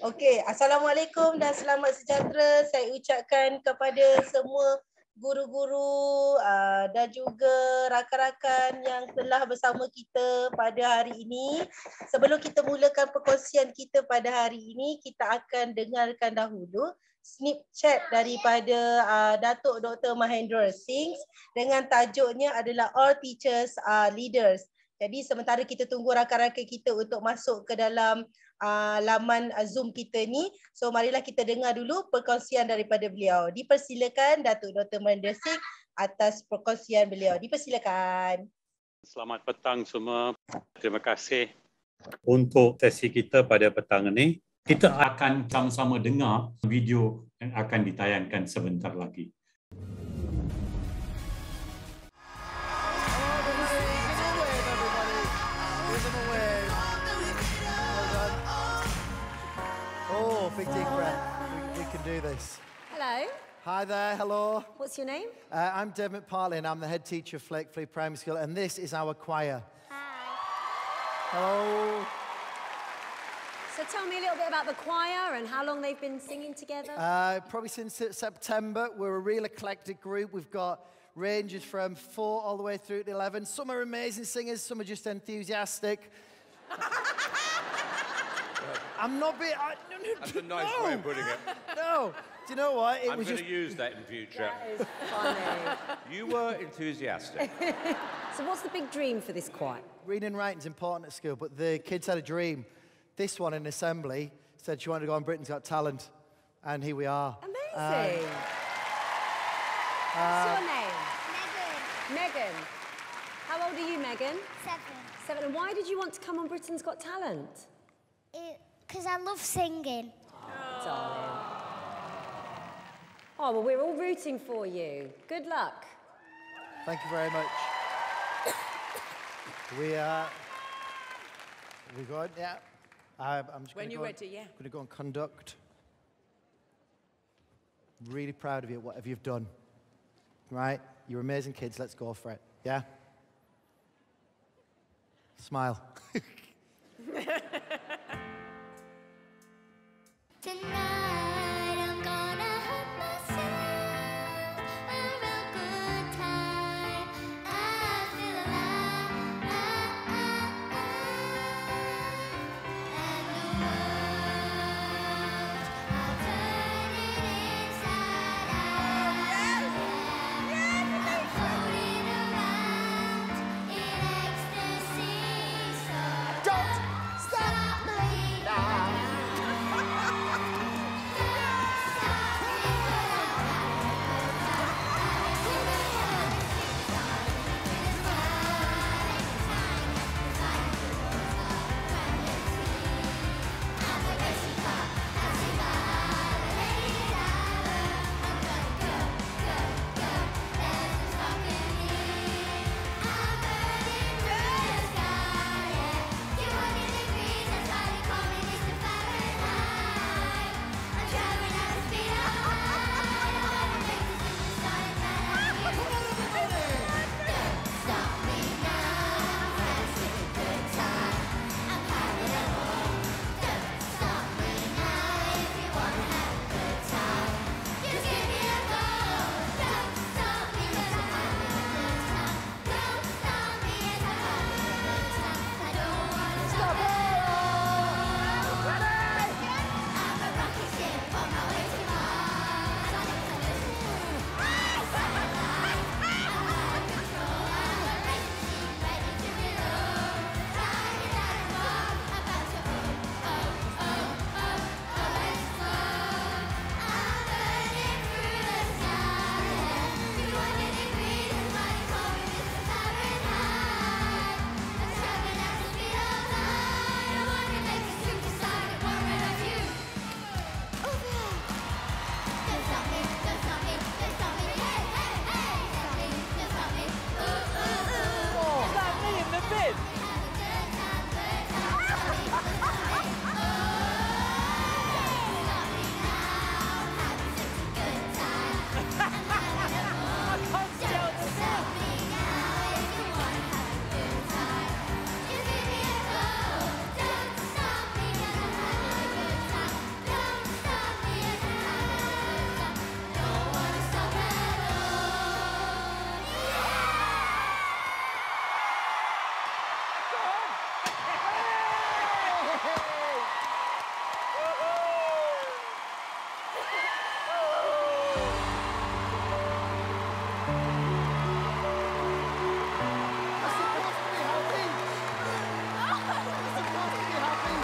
Okey, Assalamualaikum dan selamat sejahtera saya ucapkan kepada semua guru-guru dan juga rakan-rakan yang telah bersama kita pada hari ini. Sebelum kita mulakan perkongsian kita pada hari ini, kita akan dengarkan dahulu snip chat daripada Datuk Dr. Mahendra Singh dengan tajuknya adalah All Teachers Are Leaders. Jadi sementara kita tunggu rakan-rakan kita untuk masuk ke dalam laman Zoom kita ni. So marilah kita dengar dulu perkongsian daripada beliau. Dipersilakan Datuk Dr. Mahendra Singh atas perkongsian beliau. Dipersilakan. Selamat petang semua. Terima kasih untuk sesi kita pada petang ini. Kita akan sama-sama dengar video yang akan ditayangkan sebentar lagi. Big deep breath. We can do this. Hello. Hi there. Hello. What's your name? I'm Dermot Partley and I'm the head teacher of Flakefleet Primary School, and this is our choir. Hi. Hello. So tell me a little bit about the choir and how long they've been singing together. Probably since September. We're a real eclectic group. We've got ranges from 4 all the way through to 11. Some are amazing singers, some are just enthusiastic. I'm not being... That's a nice way of putting it. No. Do you know what? I'm going to use that in future. That is funny. You were enthusiastic. So what's the big dream for this choir? Reading and writing is important at school, but the kids had a dream. This one in assembly said she wanted to go on Britain's Got Talent, and here we are. Amazing. What's your name? Megan. Megan. How old are you, Megan? 7. 7. And why did you want to come on Britain's Got Talent? Because I love singing. Oh. Darling. Oh, well, we're all rooting for you. Good luck. Thank you very much. We good? Yeah. I'm just when you're ready, yeah. Going to go and conduct. Really proud of you, whatever you've done. Right? You're amazing kids. Let's go for it. Yeah? Smile. Tonight I'm gonna have myself a real good time. I feel alive, and the world, I'll turn it inside out. I'm floating around in ecstasy, so don't stop me now. That's supposed to be happy. That's supposed to be happy.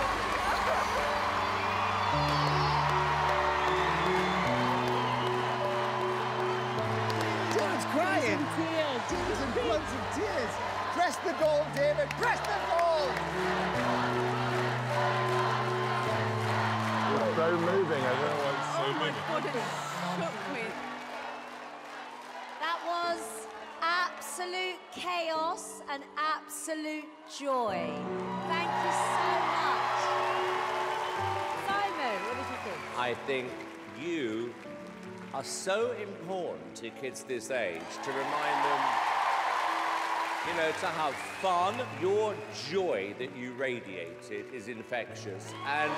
David's crying. David's in floods of tears. Press the goal, David. Press the goal. It's so moving. I don't know why it's so moving. God, it shook me. That was absolute chaos and absolute joy. Thank you so much. Simon, what did you think? I think you are so important to kids this age to remind them, you know, to have fun. Your joy that you radiated is infectious. And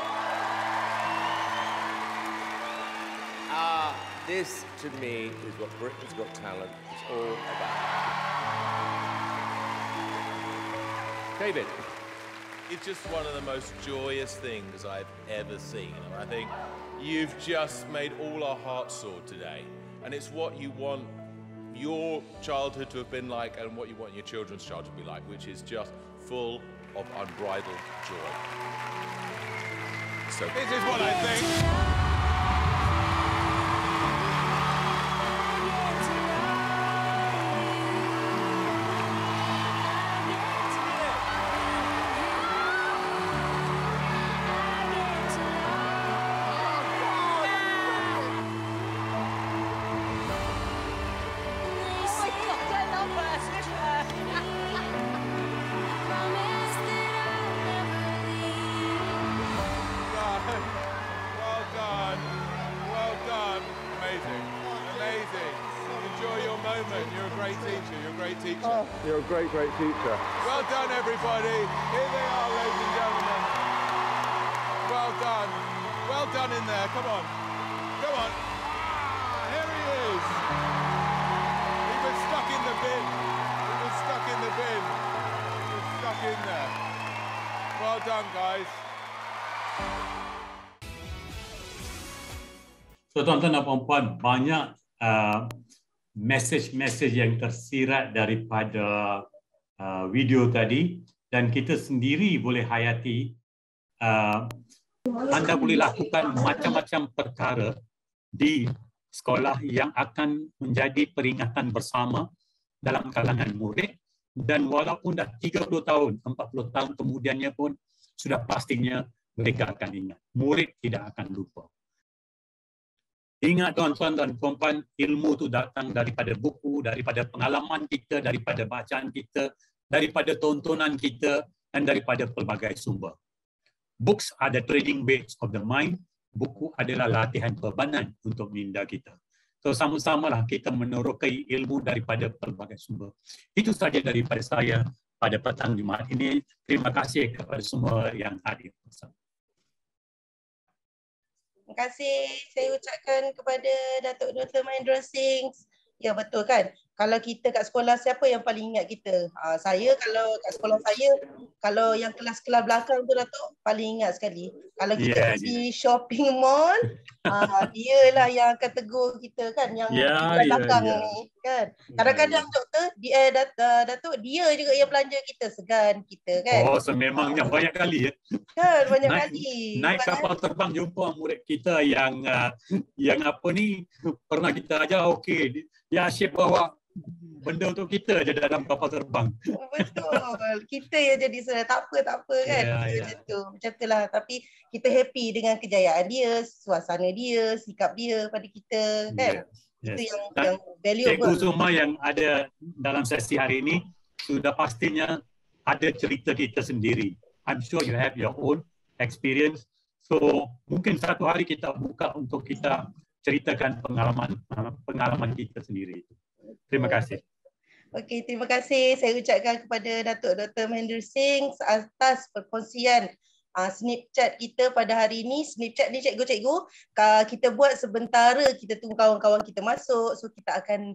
this, to me, is what Britain's Got Talent is all about. David. It's just one of the most joyous things I've ever seen. And I think you've just made all our hearts soar today. And it's what you want your childhood to have been like and what you want your children's childhood to be like, which is just full of unbridled joy. So this is what I think. You're a great, great teacher. Well done, everybody. Here they are, ladies and gentlemen. Well done. Well done in there. Come on. Come on. Ah, here he is. He was stuck in the bin. He was stuck in the bin. He was stuck in there. Well done, guys. So, tuan-tuan dan puan-puan, banyak mesej-mesej yang tersirat daripada video tadi, dan kita sendiri boleh hayati. Anda boleh lakukan macam-macam perkara di sekolah yang akan menjadi peringatan bersama dalam kalangan murid, dan walaupun dah 30 tahun, 40 tahun kemudiannya pun sudah pastinya mereka akan ingat. Murid tidak akan lupa. Ingat tuan-tuan dan puan-puan, ilmu itu datang daripada buku, daripada pengalaman kita, daripada bacaan kita, daripada tontonan kita, dan daripada pelbagai sumber. Books are the training beds of the mind. Buku adalah latihan perbanan untuk minda kita. So sama-samalah kita menerokai ilmu daripada pelbagai sumber. Itu saja daripada saya pada petang Jumaat ini. Terima kasih kepada semua yang hadir bersama. Terima kasih saya ucapkan kepada Datuk Dr. Mahendra Singh. Ya, betul kan? Kalau kita kat sekolah, siapa yang paling ingat kita? Saya kalau kat sekolah saya, kalau yang kelas-kelas belakang tu Datuk, paling ingat sekali. Kalau kita pergi shopping mall, dia lah yang akan tegur kita kan, yang belakang ni kan. Kadang-kadang doktor, Datuk, dia juga yang belanja kita, segan kita kan. Oh, sememangnya banyak kali ya. Kan, banyak kali. Naik kapal terbang jumpa murid kita yang apa ni, pernah kita ajar, okey, dia asyik bawa benda untuk kita je dalam kapal terbang. Betul. Kita yang jadi tak apa kan. Macam tu lah. Tapi kita happy dengan kejayaan dia, suasana dia, sikap dia pada kita kan. Itu yang valuable. Cikgu semua yang ada dalam sesi hari ini sudah pastinya ada cerita kita sendiri. I'm sure you have your own experience. So mungkin satu hari kita buka untuk kita ceritakan pengalaman kita sendiri. Terima kasih. Okey, terima kasih saya ucapkan kepada Datuk Dr. Mahendra Singh atas perkongsian Snapchat kita pada hari ini. Snapchat ni cikgu-cikgu, kita buat sementara kita tunggu kawan-kawan kita masuk. So kita akan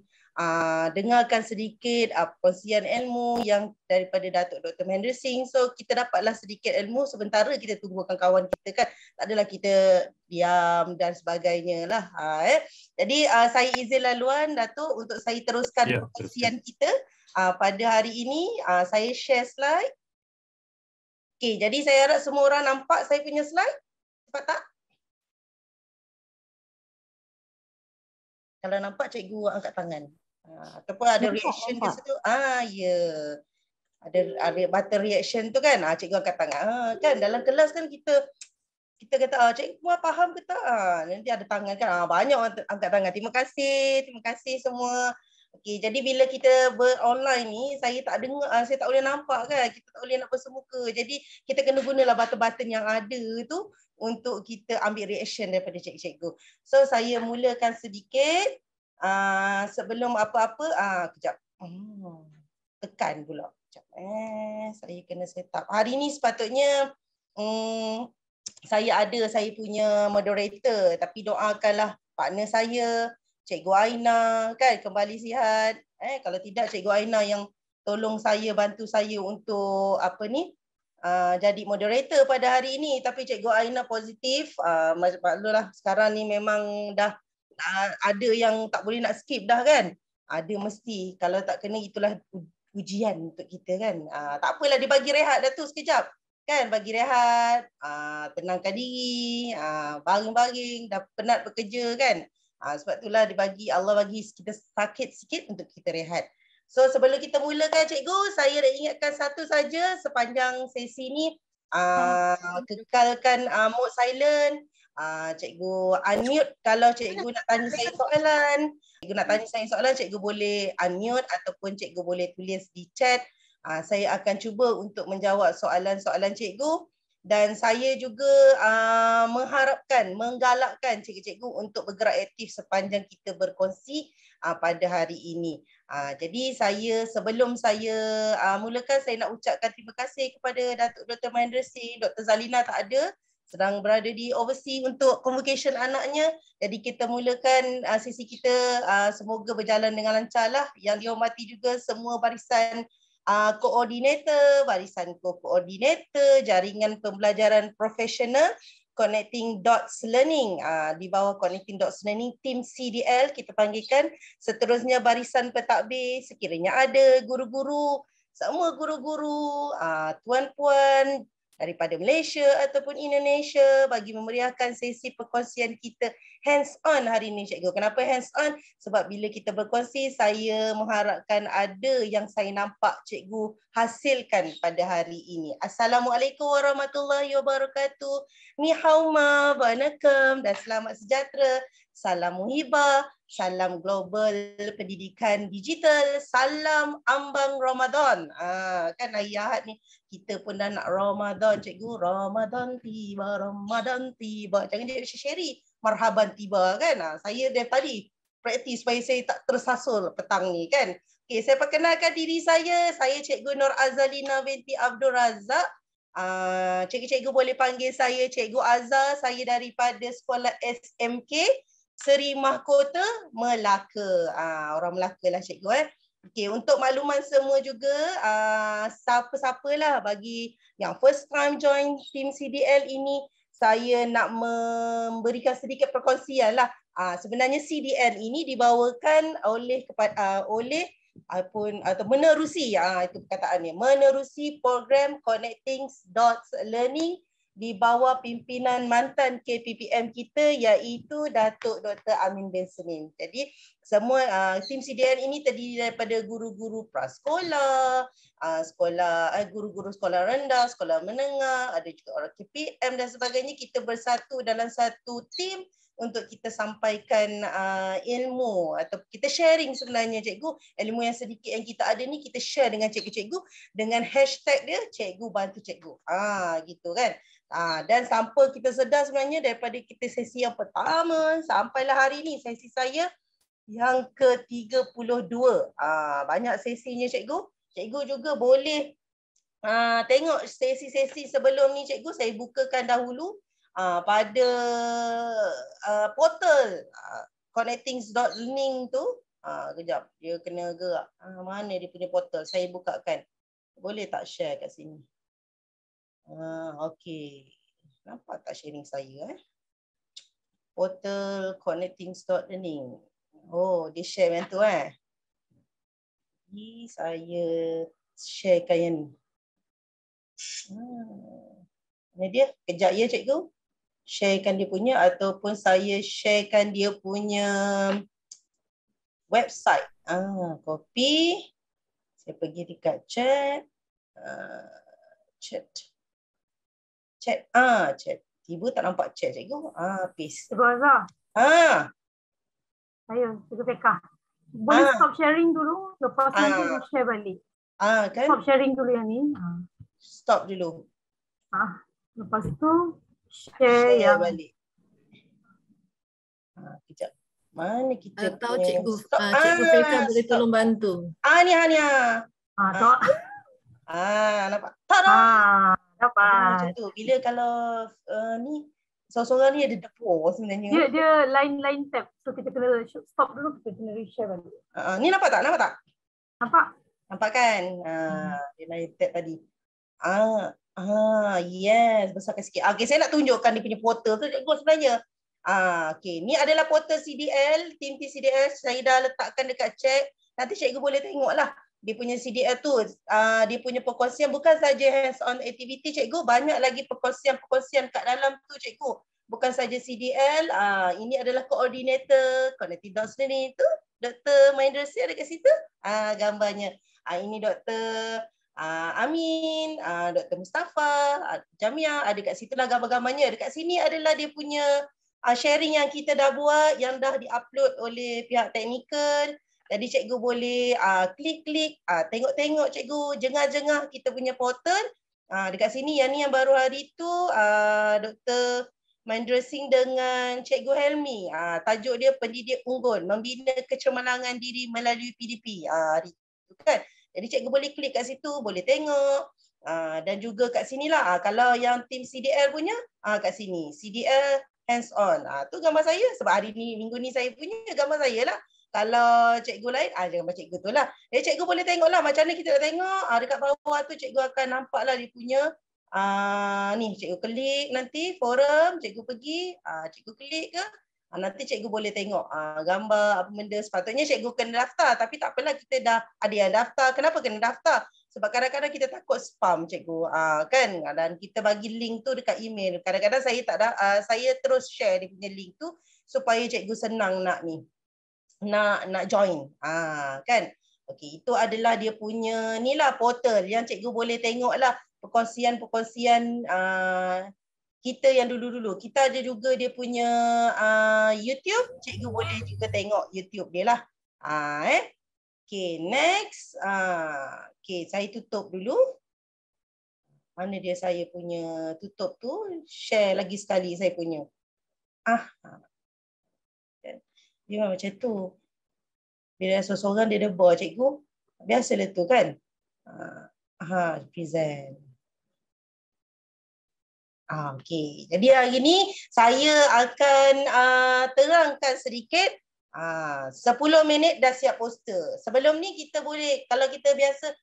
dengarkan sedikit perkongsian ilmu yang daripada Datuk Dr. Mahendra Singh. So kita dapatlah sedikit ilmu sementara kita tunggu kawan kita kan. Tak adalah kita diam dan sebagainya lah. Jadi saya izin laluan Datuk untuk saya teruskan perkongsian kita pada hari ini. Saya share slide. Okey, jadi saya harap semua orang nampak saya punya slide. Nampak tak? Kalau nampak cikgu angkat tangan. Ataupun ada reaction di situ. Ya. Ada button reaction tu kan. Cikgu angkat tangan. Kan dalam kelas kan kita kata cikgu faham ke tak? Nanti ada tangan kan. Banyak orang angkat tangan. Terima kasih semua. Okey, jadi bila kita ber-online ni saya tak dengar, saya tak boleh nampak kan. Kita tak boleh nak bersemuka. Jadi kita kena gunalah button-button yang ada tu untuk kita ambil reaction daripada cikgu-cikgu. So saya mulakan sedikit. Sebelum apa-apa, kejap. Tekan pula. Kejap. Saya kena set up. Hari ni sepatutnya saya punya moderator, tapi doakanlah partner saya, Cikgu Aina kan kembali sihat. Kalau tidak Cikgu Aina yang tolong saya, bantu saya untuk jadi moderator pada hari ini. Tapi Cikgu Aina positif. Maklumlah sekarang ni memang dah ada yang tak boleh nak skip dah kan. Ada mesti. Kalau tak kena itulah ujian untuk kita kan. Tak apalah, dia bagi rehat dah tu sekejap. Kan bagi rehat, tenangkan diri, baring-baring, dah penat bekerja kan. Sebab itulah Allah bagi kita sakit sikit untuk kita rehat. So sebelum kita mulakan cikgu, saya nak ingatkan satu saja sepanjang sesi ni, kekalkan mode silent. Cikgu unmute kalau cikgu nak tanya saya soalan. Cikgu nak tanya saya soalan, cikgu boleh unmute ataupun cikgu boleh tulis di chat. Saya akan cuba untuk menjawab soalan-soalan cikgu. Dan saya juga menggalakkan cikgu-cikgu untuk bergerak aktif sepanjang kita berkongsi pada hari ini. Jadi sebelum saya mulakan, saya nak ucapkan terima kasih kepada Datuk Dr. Mahendra Singh. Dr. Zalina tak ada, sedang berada di overseas untuk convocation anaknya. Jadi kita mulakan sesi kita, semoga berjalan dengan lancar lah. Yang dihormati juga semua barisan koordinator, barisan koordinator, jaringan pembelajaran profesional, Connecting Dots Learning, di bawah Connecting Dots Learning, tim CDL kita panggilkan. Seterusnya barisan pentadbir, sekiranya ada guru-guru, semua guru-guru, tuan-puan daripada Malaysia ataupun Indonesia bagi memeriahkan sesi perkongsian kita hands on hari ini cikgu. Kenapa hands on? Sebab bila kita berkongsi, saya mengharapkan ada yang saya nampak cikgu hasilkan pada hari ini. Assalamualaikum warahmatullahi wabarakatuh. Ni hao ma, waalaikum dan selamat sejahtera. Salam muhibah, salam global pendidikan digital, salam ambang Ramadan. Kan hari Ahad ni kita pun dah nak Ramadan cikgu. Ramadan tiba. Jangan jadi syari. Marhaban tiba kan. Saya dari tadi praktis supaya saya tak tersasul petang ni kan. Okey, saya perkenalkan diri saya. Saya Cikgu Nur Azalina binti Abdul Razak. Cikgu-cikgu boleh panggil saya Cikgu Azhar. Saya daripada sekolah SMK Seri Mahkota Melaka. Orang Melaka lah cikgu Okey, untuk makluman semua juga, siapa-siapalah bagi yang first time join tim CDL ini, saya nak memberikan sedikit perkongsian lah. Sebenarnya CDL ini dibawakan atau menerusi, itu perkataannya, menerusi program Connecting Dots Learning di bawah pimpinan mantan KPPM kita iaitu Datuk Dr. Amin bin Senin. Jadi semua tim CDL ini terdiri daripada guru-guru prasekolah, guru-guru sekolah rendah, sekolah menengah, ada juga orang KPM dan sebagainya. Kita bersatu dalam satu tim untuk kita sampaikan ilmu atau kita sharing sebenarnya cikgu. Ilmu yang sedikit yang kita ada ni kita share dengan cikgu-cikgu dengan hashtag dia cikgu bantu cikgu. Gitu kan. Dan sampai kita sedar sebenarnya daripada kita sesi yang pertama sampailah hari ini sesi saya yang ke-32. Banyak sesinya cikgu. Cikgu juga boleh Tengok sesi-sesi sebelum ni cikgu saya bukakan dahulu pada portal connectings.learning tu. Kejap, dia kena gerak. Mana dia punya portal? Saya bukakan. Boleh tak share kat sini? Okey. Nampak tak sharing saya? Portal connectings.learning. Oh, dia share yang tu Ni saya sharekan yang ni. Ini dia. Kejap ya cikgu. Sharekan dia punya ataupun saya sharekan dia punya website. Copy. Saya pergi dekat chat. Chat. Chat. Tiba tak nampak chat cikgu. Paste. Cikgu Azhar. Saya, Cikgu Fekah. Boleh stop sharing dulu. Lepas nanti share balik. Kan? Stop sharing dulu yang ni. Stop dulu. Lepas tu share yang balik. Kejap. Mana kita tahu cikgu. Cikgu Fekah boleh tolong bantu. Hania. Nampak? Dapat. Macam tu. Bila kalau ni seorang-seorang ni ada depot sebenarnya. Dia line tab. So kita kena stop dulu, kita kena reshare balik. Ni nampak tak? Nampak. Nampak kan? Dia line tab tadi. Yes, besarkan sikit. Okay, saya nak tunjukkan dia punya portal tu cikgu sebenarnya. Okay, ni adalah portal CDL, tim CDL. Saya dah letakkan dekat chat. Nanti cikgu boleh tengoklah. Dia punya CDL tu, dia punya perkongsian bukan saja hands-on activity cikgu, banyak lagi perkongsian kat dalam tu cikgu. Bukan saja CDL, ini adalah koordinator Connectings Learning tu, Dr. Mahendra Sy ada kat situ. Gambarnya. Ini Dr. Amin, Dr. Mustafa, Jamia ada kat situ lah gambar-gambarnya. Dekat sini adalah dia punya sharing yang kita dah buat, yang dah di-upload oleh pihak teknikal. Jadi cikgu boleh klik-klik, tengok-tengok cikgu, jengah-jengah kita punya portal. Dekat sini yang ni yang baru hari tu Dr. Mahendra Singh dengan Cikgu Helmi. Tajuk dia pendidik unggul, membina kecemerlangan diri melalui PDP. Hari tu kan. Jadi cikgu boleh klik kat situ, boleh tengok. Dan juga kat sinilah, kalau yang tim CDL punya, kat sini. CDL hands on. Tu gambar saya, sebab hari ni, minggu ni saya punya gambar saya lah. Kalau cikgu lain, gambar cikgu tu lah. Jadi cikgu boleh tengok lah macam mana kita nak tengok. Dekat bawah tu cikgu akan nampak lah dia punya. Ni cikgu klik nanti forum, cikgu pergi, cikgu klik ke. Nanti cikgu boleh tengok gambar apa benda. Sepatutnya cikgu kena daftar. Tapi tak apalah, kita dah ada yang daftar. Kenapa kena daftar? Sebab kadang-kadang kita takut spam cikgu. Kan? Dan kita bagi link tu dekat email. Kadang-kadang saya tak ada, saya terus share dia punya link tu supaya cikgu senang nak ni. Nak join. Kan? Okey, itu adalah dia punya ni lah portal yang cikgu boleh tengok lah perkongsian-perkongsian kita yang dulu-dulu. Kita ada juga dia punya YouTube, cikgu boleh juga tengok YouTube dia lah. Okey, next. Okey, saya tutup dulu. Mana dia saya punya tutup tu? Share lagi sekali saya punya. Dia macam tu. Bila seorang dia debar cikgu, biasalah tu kan. Present. Okey. Jadi hari ni saya akan terangkan sedikit. 10 minit dah siap poster. Sebelum ni kita boleh, kalau kita biasa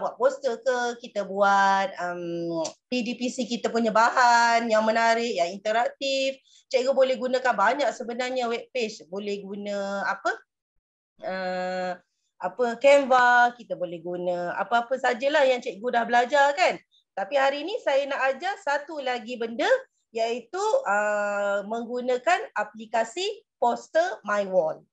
buat poster ke, kita buat PDPC kita punya bahan yang menarik, yang interaktif. Cikgu boleh gunakan banyak sebenarnya web page. Boleh guna Canva, kita boleh guna apa-apa sajalah yang cikgu dah belajar kan. Tapi hari ni saya nak ajar satu lagi benda, iaitu menggunakan aplikasi Poster My Wall.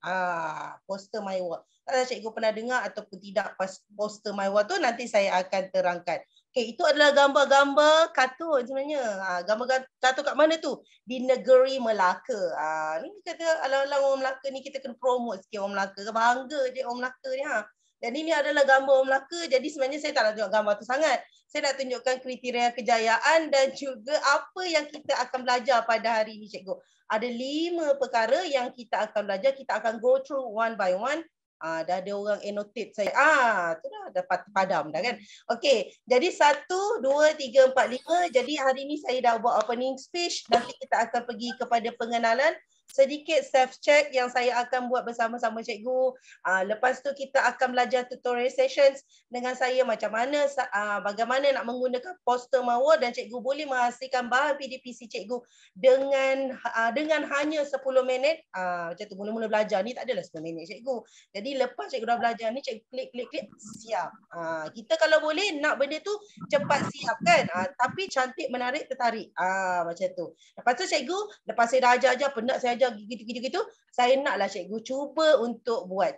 Poster My Wall. Kalau cikgu pernah dengar ataupun tidak Poster My Wall tu, nanti saya akan terangkan. Okay, itu adalah gambar-gambar kartun sebenarnya. Gambar kartun kat mana tu? Di negeri Melaka. Ni kata alang-alang orang Melaka ni kita kena promote sikit orang Melaka. Bangga je orang Melaka ni. Dan ini adalah gambar orang Melaka. Jadi sebenarnya saya tak nak tunjuk gambar tu sangat. Saya nak tunjukkan kriteria kejayaan dan juga apa yang kita akan belajar pada hari ini cikgu. Ada 5 perkara yang kita akan belajar. Kita akan go through one by one. Dah ada orang annotate saya. Tu dah padam dah kan. Okey, jadi 1, 2, 3, 4, 5. Jadi hari ni saya dah buat opening speech. Nanti kita akan pergi kepada pengenalan. Sedikit self check yang saya akan buat bersama-sama cikgu. Lepas tu kita akan belajar tutorial sessions dengan saya macam mana bagaimana nak menggunakan poster mawar, dan cikgu boleh menghasilkan bahan PDPC cikgu dengan hanya 10 minit. Macam tu mula-mula belajar ni tak adalah 10 minit cikgu. Jadi lepas cikgu dah belajar ni, cikgu klik siap. Kita kalau boleh nak benda tu cepat siap kan. Tapi cantik, menarik, tertarik. Macam tu. Lepas tu cikgu, lepas saya dah ajar penat saya ajar gitu, saya naklah cikgu cuba untuk buat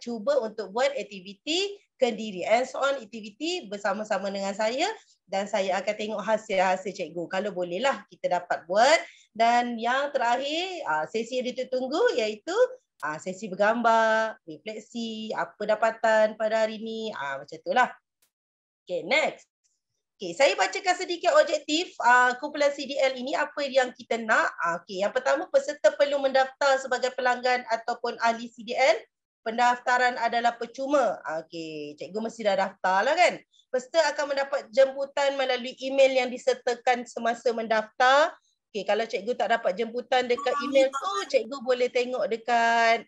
aktiviti kendiri, hands-on activity bersama-sama dengan saya, dan saya akan tengok hasil cikgu. Kalau bolehlah kita dapat buat. Dan yang terakhir, sesi yang ditunggu iaitu sesi bergambar, refleksi, apa dapatan pada hari ni, macam itulah. Okay, next. Okay, saya bacakan sedikit objektif kumpulan CDL ini, apa yang kita nak. Okay, yang pertama, peserta perlu mendaftar sebagai pelanggan ataupun ahli CDL. Pendaftaran adalah percuma. Okay, cikgu mesti dah daftar lah kan. Peserta akan mendapat jemputan melalui email yang disertakan semasa mendaftar. Okay, kalau cikgu tak dapat jemputan dekat email tu, cikgu boleh tengok dekat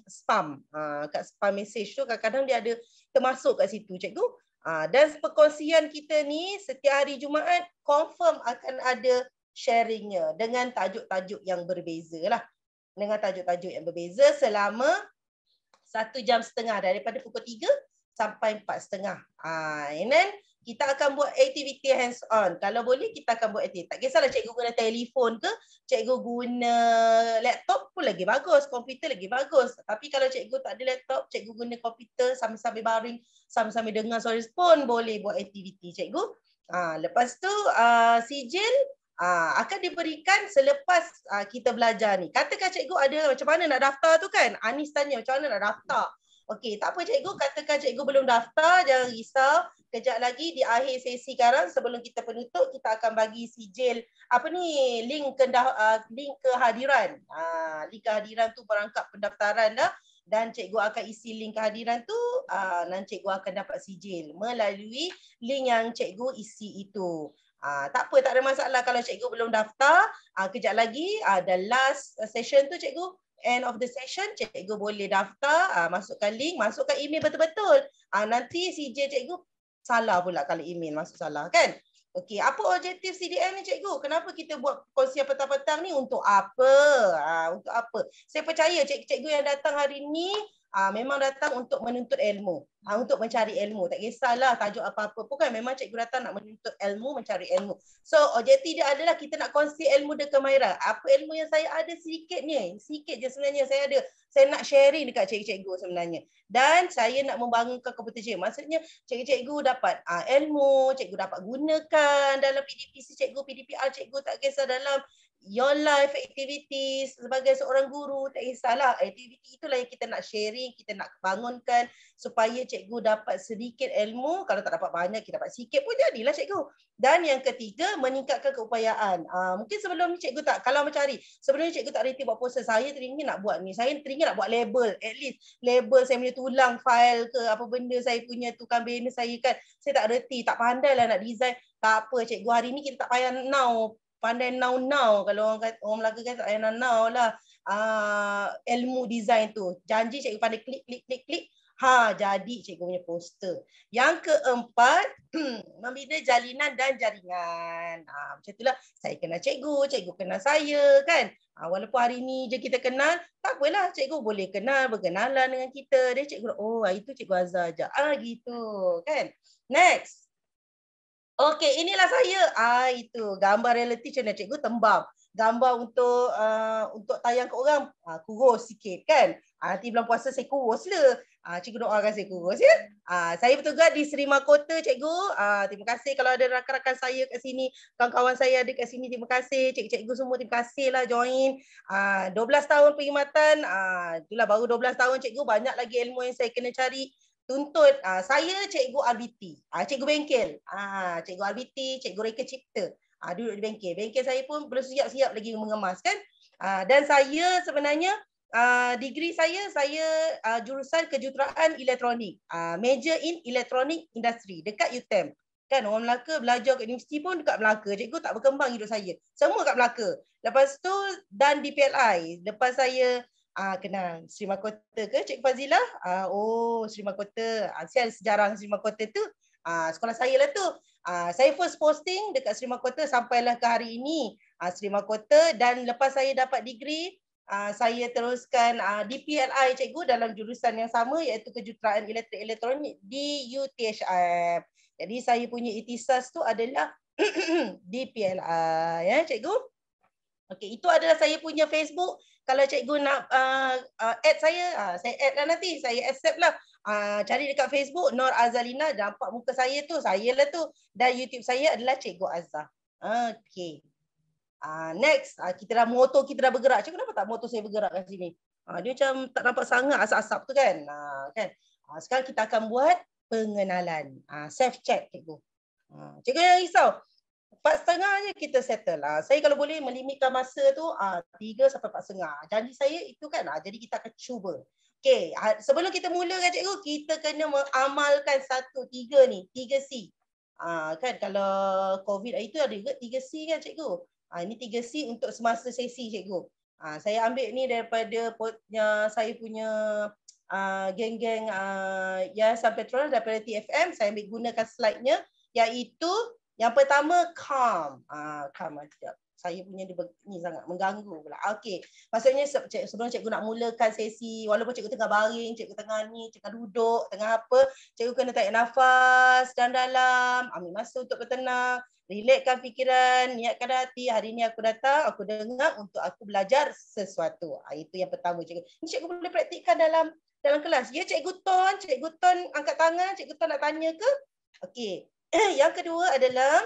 spam. Kat spam message tu kadang-kadang dia ada termasuk kat situ cikgu. Dan perkongsian kita ni setiap hari Jumaat confirm akan ada sharingnya dengan tajuk-tajuk yang berbeza lah. Dengan tajuk-tajuk yang berbeza selama 1 jam setengah, daripada pukul 3 sampai 4:30. And then kita akan buat aktiviti hands on. Kalau boleh kita akan buat aktiviti. Tak kisahlah cikgu guna telefon ke, cikgu guna laptop pun lagi bagus, komputer lagi bagus. Tapi kalau cikgu tak ada laptop, cikgu guna komputer sambil-sambil baring, sambil-sambil dengar suara pun boleh buat aktiviti cikgu. Lepas tu sijil akan diberikan selepas kita belajar ni. Katakan cikgu ada macam mana nak daftar tu kan. Anis tanya macam mana nak daftar. Okey, tak apa cikgu, katakan cikgu belum daftar, jangan risau. Kejap lagi di akhir sesi sekarang sebelum kita penutup, kita akan bagi sijil link kehadiran. Link kehadiran tu perangkap pendaftaran dah, dan cikgu akan isi link kehadiran tu, dan cikgu akan dapat sijil melalui link yang cikgu isi itu. Tak apa, tak ada masalah kalau cikgu belum daftar. Kejap lagi the last session tu cikgu, end of the session, cikgu boleh daftar, masukkan link, masukkan email betul-betul. Nanti sijil cikgu salah pula kalau email masuk salah kan. Okey, apa objektif CDL ni cikgu? Kenapa kita buat kongsian petang-petang ni? Untuk apa? Untuk apa? Saya percaya cikgu yang datang hari ni memang datang untuk menuntut ilmu. Untuk mencari ilmu. Tak kisahlah tajuk apa-apa pun kan. Memang cikgu datang nak menuntut ilmu, mencari ilmu. So objektif dia adalah kita nak kongsi ilmu dan kemahiran. Apa ilmu yang saya ada sedikit ni. Sikit je sebenarnya saya ada. Saya nak sharing dekat cikgu-cikgu sebenarnya. Dan saya nak membangunkan kompetensi. Maksudnya cikgu-cikgu dapat ilmu, cikgu dapat gunakan dalam PDPC cikgu, PDPR cikgu, tak kisah dalam your life activities sebagai seorang guru, tak kisahlah. Aktiviti itulah yang kita nak sharing, kita nak bangunkan supaya cikgu dapat sedikit ilmu. Kalau tak dapat banyak, kita dapat sikit pun jadilah cikgu. Dan yang ketiga, meningkatkan keupayaan. Mungkin sebelum ni cikgu tak, kalau mencari, sebelum ni cikgu tak reti buat poster, saya teringin nak buat ni. Saya teringin nak buat label, at least label saya punya tulang file ke apa benda saya punya tukang banner saya kan. Saya tak reti, tak pandai lah nak design. Tak apa cikgu, hari ni kita tak payah pandai now kalau orang Melaka kan tak payah now lah. Ilmu design tu. Janji cikgu pandai klik. Jadi cikgu punya poster. Yang keempat, membina jalinan dan jaringan. Macam itulah, saya kenal cikgu kenal saya kan. Walaupun hari ni je kita kenal, tak apalah, cikgu boleh berkenalan dengan kita. Dia cikgu, itu cikgu Azhar je. Gitu kan. Next. Okey, inilah saya. Itu gambar reality channel cikgu tembam. Gambar untuk tayang ke orang, kurus sikit kan. Nanti bulan puasa saya kurus lah. Cikgu doakan saya kurus ya. Saya bertugas di Seri Mahkota cikgu. Terima kasih kalau ada rakan-rakan saya kat sini, kawan-kawan saya ada kat sini, terima kasih. Cikgu-cikgu semua terima kasih lah join. 12 tahun perkhidmatan. Itulah baru 12 tahun cikgu, banyak lagi ilmu yang saya kena cari. Tuntut saya cikgu RBT, cikgu bengkel, cikgu RBT, cikgu reka cipta, duduk di bengkel. Bengkel saya pun belum siap-siap lagi mengemas kan. Dan saya sebenarnya degree saya jurusan kejuruteraan elektronik. Major in electronic industry dekat UTM. Kan orang Melaka belajar kat universiti pun dekat Melaka. Cikgu tak berkembang hidup saya. Semua kat Melaka. Lepas tu dan di PLI. Lepas saya kenal Sri Mahkota ke Cikgu Fazila? Oh, Sri Mahkota. Sial sejarah Sri Mahkota tu. Sekolah saya lah tu. Saya first posting dekat Sri Mahkota sampailah ke hari ini. Sri Mahkota, dan lepas saya dapat degree, saya teruskan di PLI cikgu dalam jurusan yang sama iaitu kejuruteraan elektronik di UTHM. Jadi saya punya ikhtisas tu adalah di PLI ya cikgu. Okey, itu adalah saya punya Facebook. Kalau cikgu nak add saya add lah nanti. Saya accept lah. Cari dekat Facebook Nur Azalina, nampak muka saya tu, saya lah tu. Dan YouTube saya adalah Cikgu Azhar. Okey. Next, kita dah motor kita dah bergerak. Cikgu, kenapa tak motor saya bergerak kat sini? Dia macam tak nampak sangat asap-asap tu kan. Sekarang kita akan buat pengenalan. Self check cikgu. Cikgu jangan risau. 4.30 je kita settle. Saya kalau boleh melimitkan masa tu 3 sampai 4.30. Janji saya itu kan. Jadi kita akan cuba. Okey, sebelum kita mulakan cikgu, kita kena mengamalkan 3 ni, 3C. Kan kalau COVID itu ada juga 3C kan cikgu. Ini 3C untuk semasa sesi cikgu. Saya ambil ni daripada saya punya geng-geng Yayasan Petronas daripada TFM. Saya ambil gunakan slide-nya, iaitu yang pertama calm. Calm sekejap. Saya punya ni sangat mengganggu pula. Okey. Maksudnya sebelum cikgu nak mulakan sesi, walaupun cikgu tengah baring, cikgu tengah ni, tengah duduk, tengah apa, cikgu kena tarik nafas dalam, ambil masa untuk bertenang, relaxkan fikiran, niatkan hati, hari ni aku datang, aku dengar untuk aku belajar sesuatu. Itu yang pertama cikgu. Ni cikgu boleh praktikkan dalam kelas. Ya cikgu Ton angkat tangan, cikgu Ton nak tanya ke? Okey. Yang kedua adalah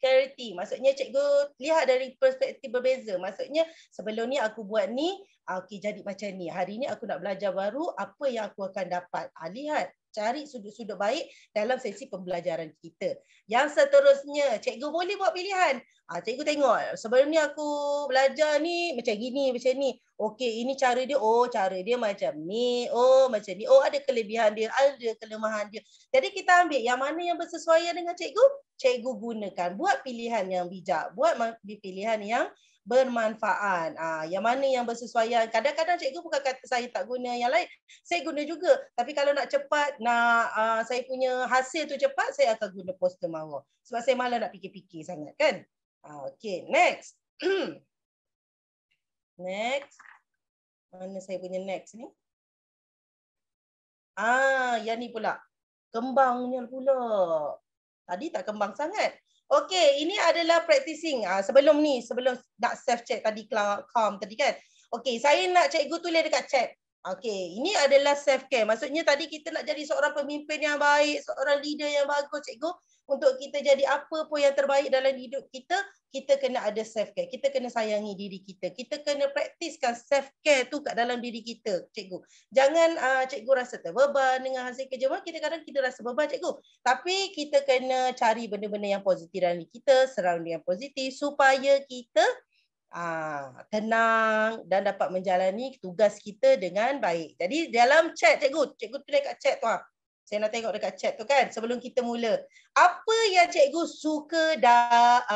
clarity. Maksudnya cikgu lihat dari perspektif berbeza. Maksudnya sebelum ni aku buat ni, okey jadi macam ni. Hari ni aku nak belajar baru, apa yang aku akan dapat? Lihat, cari sudut-sudut baik dalam sesi pembelajaran kita. Yang seterusnya, cikgu boleh buat pilihan. Cikgu tengok, sebelum ni aku belajar ni macam gini, macam ni. Okey, ini cara dia. Oh, cara dia macam ni. Oh, macam ni. Oh, ada kelebihan dia, ada kelemahan dia. Jadi kita ambil yang mana yang bersesuaian dengan cikgu, cikgu gunakan. Buat pilihan yang bijak. Buat pilihan yang bermanfaat. Yang mana yang bersesuaian. Kadang-kadang cikgu bukan kata saya tak guna yang lain. Saya guna juga. Tapi kalau nak cepat, saya punya hasil tu cepat, saya akan guna poster marwah. Sebab saya malah nak fikir-fikir sangat kan. Okay, next. Next. Mana saya punya next ni? Yang ni pula. Kembangnya pula. Tadi tak kembang sangat. Okey, ini adalah practicing. Sebelum nak self check tadi calm tadi kan. Okey, saya nak cikgu tulis dekat chat. Okey, ini adalah self care. Maksudnya tadi kita nak jadi seorang pemimpin yang baik, seorang leader yang bagus cikgu. Untuk kita jadi apa pun yang terbaik dalam hidup kita, kita kena ada self care. Kita kena sayangi diri kita. Kita kena praktiskan self care tu kat dalam diri kita, cikgu. Jangan cikgu rasa terbeban dengan hasil kerja. Kita kadang kita rasa beban cikgu. Tapi kita kena cari benda-benda yang positif dalam diri kita, surrounding yang positif supaya kita tenang dan dapat menjalani tugas kita dengan baik. Jadi dalam chat cikgu tulis kat chat tu. Saya nak tengok dekat chat tu kan sebelum kita mula. Apa yang cikgu suka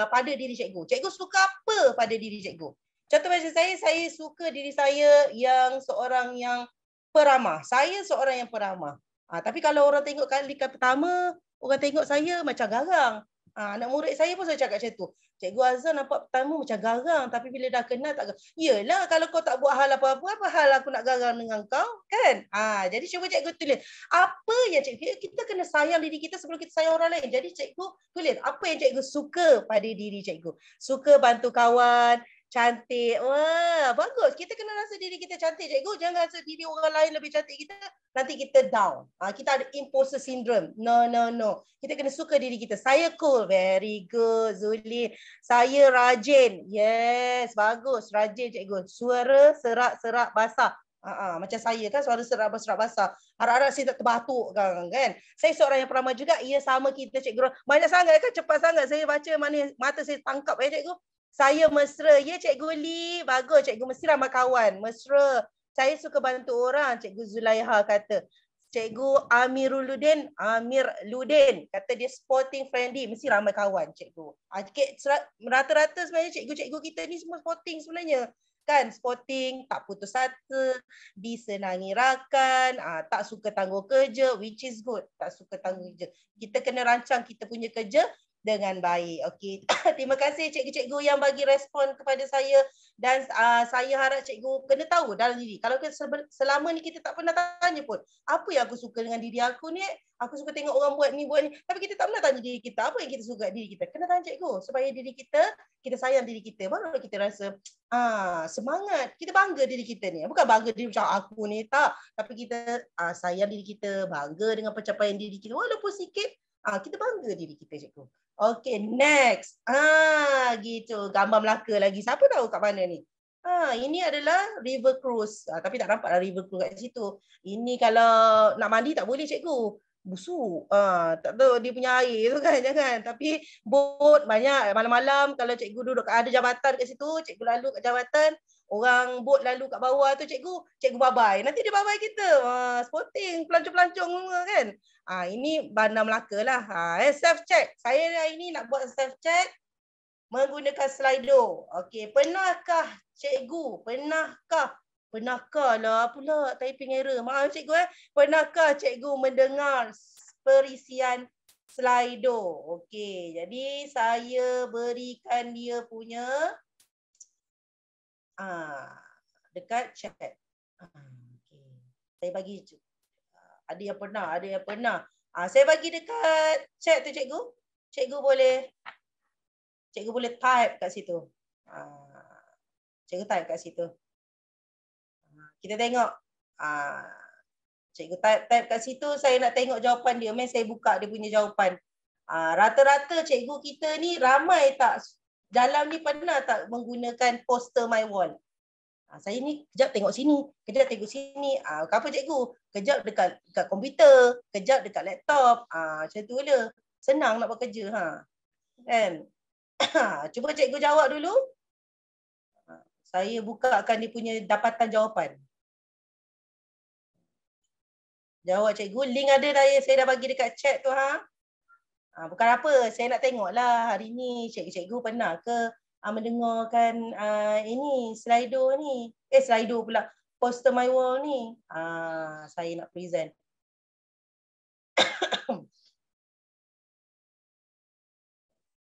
pada diri cikgu? Cikgu suka apa pada diri cikgu? Contoh macam saya suka diri saya yang seorang yang peramah. Saya seorang yang peramah. Tapi kalau orang tengok kali pertama, orang tengok saya macam garang. Anak murid saya pun saya cakap macam tu. Cikgu Azhar nampak pertama macam garang, tapi bila dah kenal tak garang. Yelah, kalau kau tak buat hal apa-apa, apa hal aku nak garang dengan kau, kan? Jadi cuba cikgu tulis. Apa yang cikgu, kita kena sayang diri kita sebelum kita sayang orang lain. Jadi cikgu tulis, apa yang cikgu suka pada diri cikgu? Suka bantu kawan, cantik. Wah, bagus. Kita kena rasa diri kita cantik, cikgu. Jangan rasa diri orang lain lebih cantik kita. Nanti kita down. Kita ada imposter syndrome. No. Kita kena suka diri kita. Saya cool. Very good, Zuli. Saya rajin. Yes, bagus. Rajin, cikgu. Suara serak-serak basah. Macam saya kan, suara serak-serak basah. Harap-harap saya tak terbatuk kan. Saya seorang yang peramah juga. Ia sama kita, cikgu. Banyak sangat kan, cepat sangat. Saya baca mana mata saya tangkap cikgu. Saya mesra. Ya Cikgu Lee. Bagus Cikgu, mesti ramai kawan. Mesra. Saya suka bantu orang, Cikgu Zulaiha kata. Cikgu Amir Ludin kata dia sporting friendly, mesti ramai kawan cikgu. Rata-rata sebenarnya cikgu-cikgu kita ni semua sporting sebenarnya. Kan sporting, tak putus asa, disenangi rakan, tak suka tangguh kerja, which is good. Tak suka tangguh kerja. Kita kena rancang kita punya kerja dengan baik. Okey. Terima kasih cikgu-cikgu yang bagi respon kepada saya dan saya harap cikgu kena tahu dalam diri. Kalau selama ni kita tak pernah tanya pun, apa yang aku suka dengan diri aku ni? Aku suka tengok orang buat ni. Tapi kita tak pernah tanya diri kita, apa yang kita suka diri kita? Kena tanya cikgu supaya diri kita sayang diri kita. Baru kita rasa semangat. Kita bangga diri kita ni. Bukan bangga diri macam aku ni, tak. Tapi kita sayang diri kita, bangga dengan pencapaian diri kita. Walaupun sikit, kita bangga diri kita cikgu. Okay, next. Gitu. Gambar Melaka lagi. Siapa tahu kat mana ni? Ini adalah river cruise. Tapi tak nampak lah river cruise kat situ. Ini kalau nak mandi tak boleh cikgu. Busuk. Tak tahu dia punya air tu kan. Jangan. Tapi bot banyak. Malam-malam kalau cikgu duduk ada jabatan kat situ, cikgu lalu kat jabatan, orang bot lalu kat bawah tu cikgu babai. Nanti dia babai kita. Sporting, pelancong-pelancong semua kan. Ini Bandar Melaka lah. Self check. Saya hari ni nak buat self check menggunakan Slido. Okey, pernahkah cikgu? Pernahkah lah pula typing error. Maaf cikgu Pernahkah cikgu mendengar perisian Slido? Okey, jadi saya berikan dia punya dekat chat. Okay. Saya bagi ada yang pernah. Saya bagi dekat chat tu cikgu. Cikgu boleh type kat situ. Cikgu type kat situ. Kita tengok. Cikgu type kat situ, saya nak tengok jawapan dia. Saya buka dia punya jawapan. Rata-rata cikgu kita ni ramai tak dalam ni pernah tak menggunakan poster my wall. Saya ni kejap tengok sini, kejap tengok sini. Apa cikgu? Kejap dekat komputer, kejap dekat laptop. Macam tu je. Senang nak buat kerja. Kan? Cuba cikgu jawab dulu. Saya bukakan dia punya dapatan jawapan. Jawab cikgu. Link ada dah, saya dah bagi dekat chat tu. Bukan apa, saya nak tengok lah hari ni cikgu pernah ke mendengarkan ini Slido ni. Slido pula. Poster my wall ni. Saya nak present.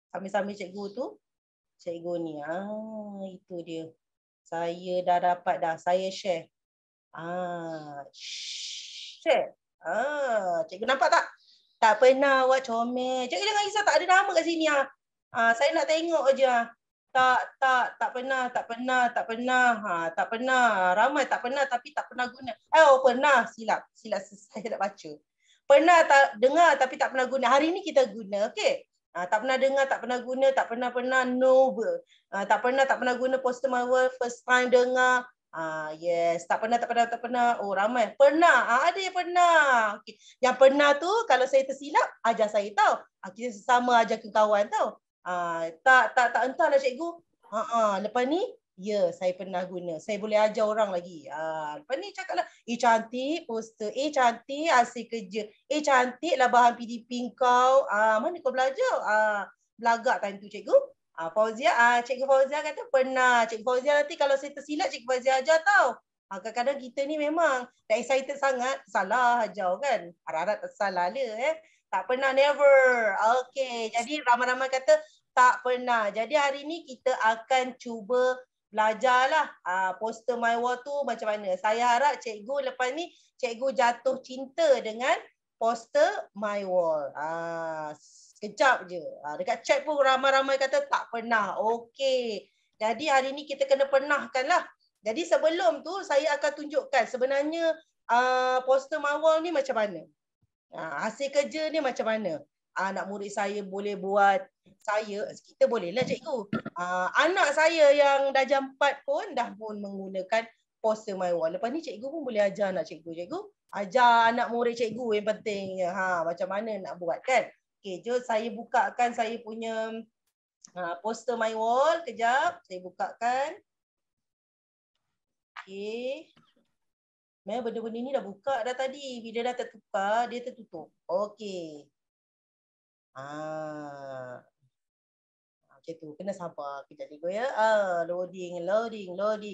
Sambil-sambil cikgu tu. Cikgu ni. Itu dia. Saya dah dapat dah. Saya share. Share. Cikgu nampak tak? Tak pernah awak comel. Cikgu jangan risau, tak ada nama kat sini. Saya nak tengok je. Tak pernah. Tak pernah. Ramai tak pernah tapi tak pernah guna. Pernah. Silap saya nak baca. Pernah tak dengar tapi tak pernah guna. Hari ni kita guna. Okey. Tak pernah dengar, tak pernah guna, tak pernah novel. Tak pernah guna poster my wall, first time dengar. Yes, tak pernah. Oh, ramai. Pernah. Ada yang pernah. Okay. Yang pernah tu kalau saya tersilap, ajar saya tahu. Kita sesama ajar ke kawan tahu. Tak entahlah cikgu. Lepas ni, ya, saya pernah guna. Saya boleh ajar orang lagi. Lepas ni cakaplah, cantik poster. Cantik hasil kerja. Cantiklah bahan PDP kau. Mana kau belajar? Belagak time tu cikgu. Fauzia, Cikgu Fauzia kata pernah. Cikgu Fauzia nanti kalau saya tersilap, Cikgu Fauzia ajar tau. Kadang-kadang kita ni memang dah excited sangat, salah ajar kan. Harap-harap tak salah dia. Tak pernah, never. Okay, jadi ramai-ramai kata tak pernah. Jadi hari ni kita akan cuba belajarlah poster my wall tu macam mana. Saya harap cikgu lepas ni, cikgu jatuh cinta dengan poster my wall. Sekejap je. Dekat chat pun ramai-ramai kata tak pernah. Okey. Jadi hari ni kita kena pernahkan lah. Jadi sebelum tu saya akan tunjukkan sebenarnya poster my wall ni macam mana. Hasil kerja ni macam mana. Anak murid saya boleh buat. Kita bolehlah cikgu. Anak saya yang darjah 4 pun dah pun menggunakan poster my wall. Lepas ni cikgu pun boleh ajar anak cikgu. Cikgu ajar anak murid cikgu yang pentingnya. Macam mana nak buat kan. Okay, jom saya bukakan saya punya Poster my wall. Kejap. Saya bukakan. Okey. Memang benda-benda ni dah buka dah tadi. Bila dah tertukar, dia tertutup. Okey. Macam tu. Kena sabar kejap cikgu ya. Loading.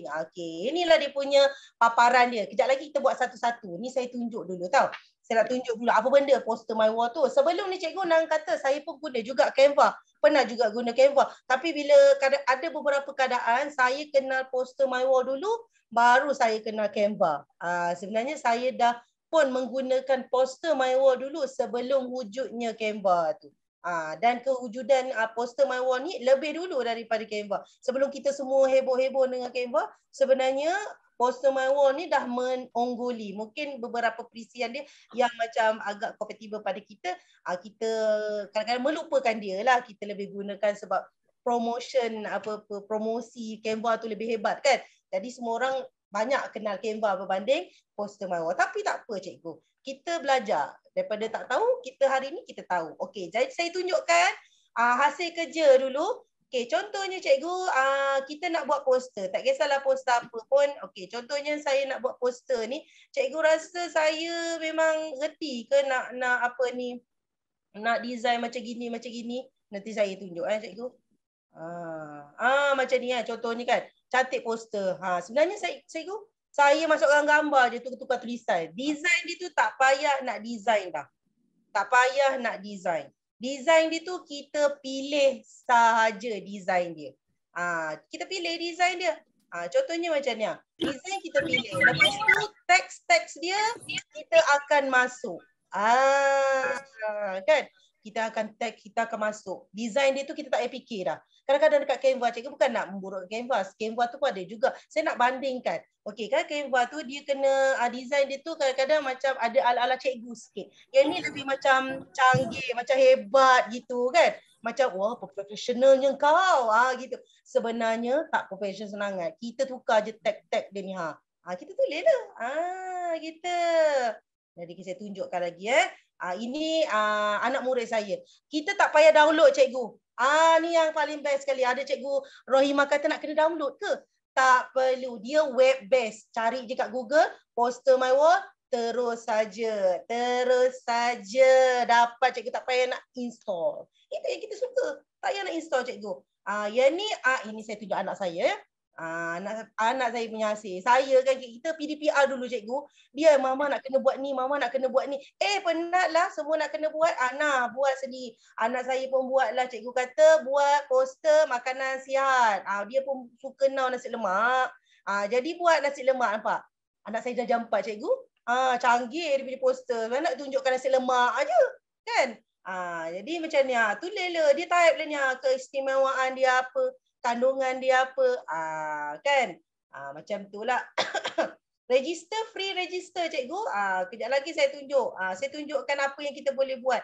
Okey. Inilah dia punya paparan dia. Kejap lagi kita buat satu-satu. Ni saya tunjuk dulu tau. Saya nak tunjuk dulu apa benda poster my wall tu. Sebelum ni cikgu nak kata saya pun guna juga Canva. Pernah juga guna Canva. Tapi bila ada beberapa keadaan saya kenal poster my wall dulu, baru saya kenal Canva. Sebenarnya saya dah pun menggunakan poster my wall dulu sebelum wujudnya Canva tu. Dan kewujudan poster my wall ni lebih dulu daripada Canva. Sebelum kita semua heboh-heboh dengan Canva, sebenarnya poster my wall ni dah mengungguli. Mungkin beberapa perisian dia yang macam agak kompatibel pada kita, kita kadang-kadang melupakan dia lah. Kita lebih gunakan sebab promosi Canva tu lebih hebat kan. Jadi semua orang banyak kenal Canva berbanding poster my wall. Tapi tak apa cikgu. Kita belajar. Daripada tak tahu, kita hari ni kita tahu. Okey, jadi saya tunjukkan hasil kerja dulu. Okey, contohnya cikgu, kita nak buat poster. Tak kisahlah poster apa pun. Okey, contohnya saya nak buat poster ni. Cikgu rasa saya memang reti ke nak apa ni, nak design macam gini. Nanti saya tunjuk cikgu. Macam ni contohnya kan. Cantik poster. Sebenarnya cikgu, saya masukkan gambar je tu, tukar tulisan. Design dia tu tak payah nak design dah. Tak payah nak design. Design dia tu kita pilih sahaja design dia. Kita pilih design dia. Contohnya macam ni. Design kita pilih. Lepas tu teks dia kita akan masuk. Kan? Kita akan masuk. Design dia tu kita tak payah fikir dah. Kadang-kadang dekat Canva, cikgu bukan nak memburuk Canva. Canva tu pun ada juga. Saya nak bandingkan. Okey, kan Canva tu dia kena design dia tu kadang-kadang macam ada ala-ala cikgu sikit. Yang ni lebih macam canggih, macam hebat gitu kan. Macam wah profesionalnya kau. Gitu. Sebenarnya tak profesional sangat. Kita tukar je tag-tag dia ni. Kita tulis dah. Gitu. Jadi saya tunjukkan lagi ini anak murid saya. Kita tak payah download cikgu. Ni yang paling best sekali. Ada cikgu Rohimah kata nak kena download ke? Tak perlu. Dia web based. Cari je kat Google, poster my wall, terus saja dapat cikgu, tak payah nak install. Itu yang kita suka. Tak payah nak install cikgu. Yang ni ini saya tunjuk anak saya. Anak saya punya hasil. Saya kan kita PDPR dulu cikgu. Dia mama nak kena buat ni, mama nak kena buat ni. Penatlah semua nak kena buat. Buat sendiri. Anak saya pun buatlah, cikgu kata buat poster makanan sihat. Dia pun suka nasi lemak. Jadi buat nasi lemak, nampak. Anak saya dah jam 4 cikgu. Canggih dia punya poster. Saya nak tunjukkan nasi lemak aja. Kan? Jadi macam ni. Tulis dia type lah ni keistimewaan dia apa. Kandungan dia apa, kan? Macam itulah. Register, free register cikgu. Kejap lagi saya tunjuk. Saya tunjukkan apa yang kita boleh buat.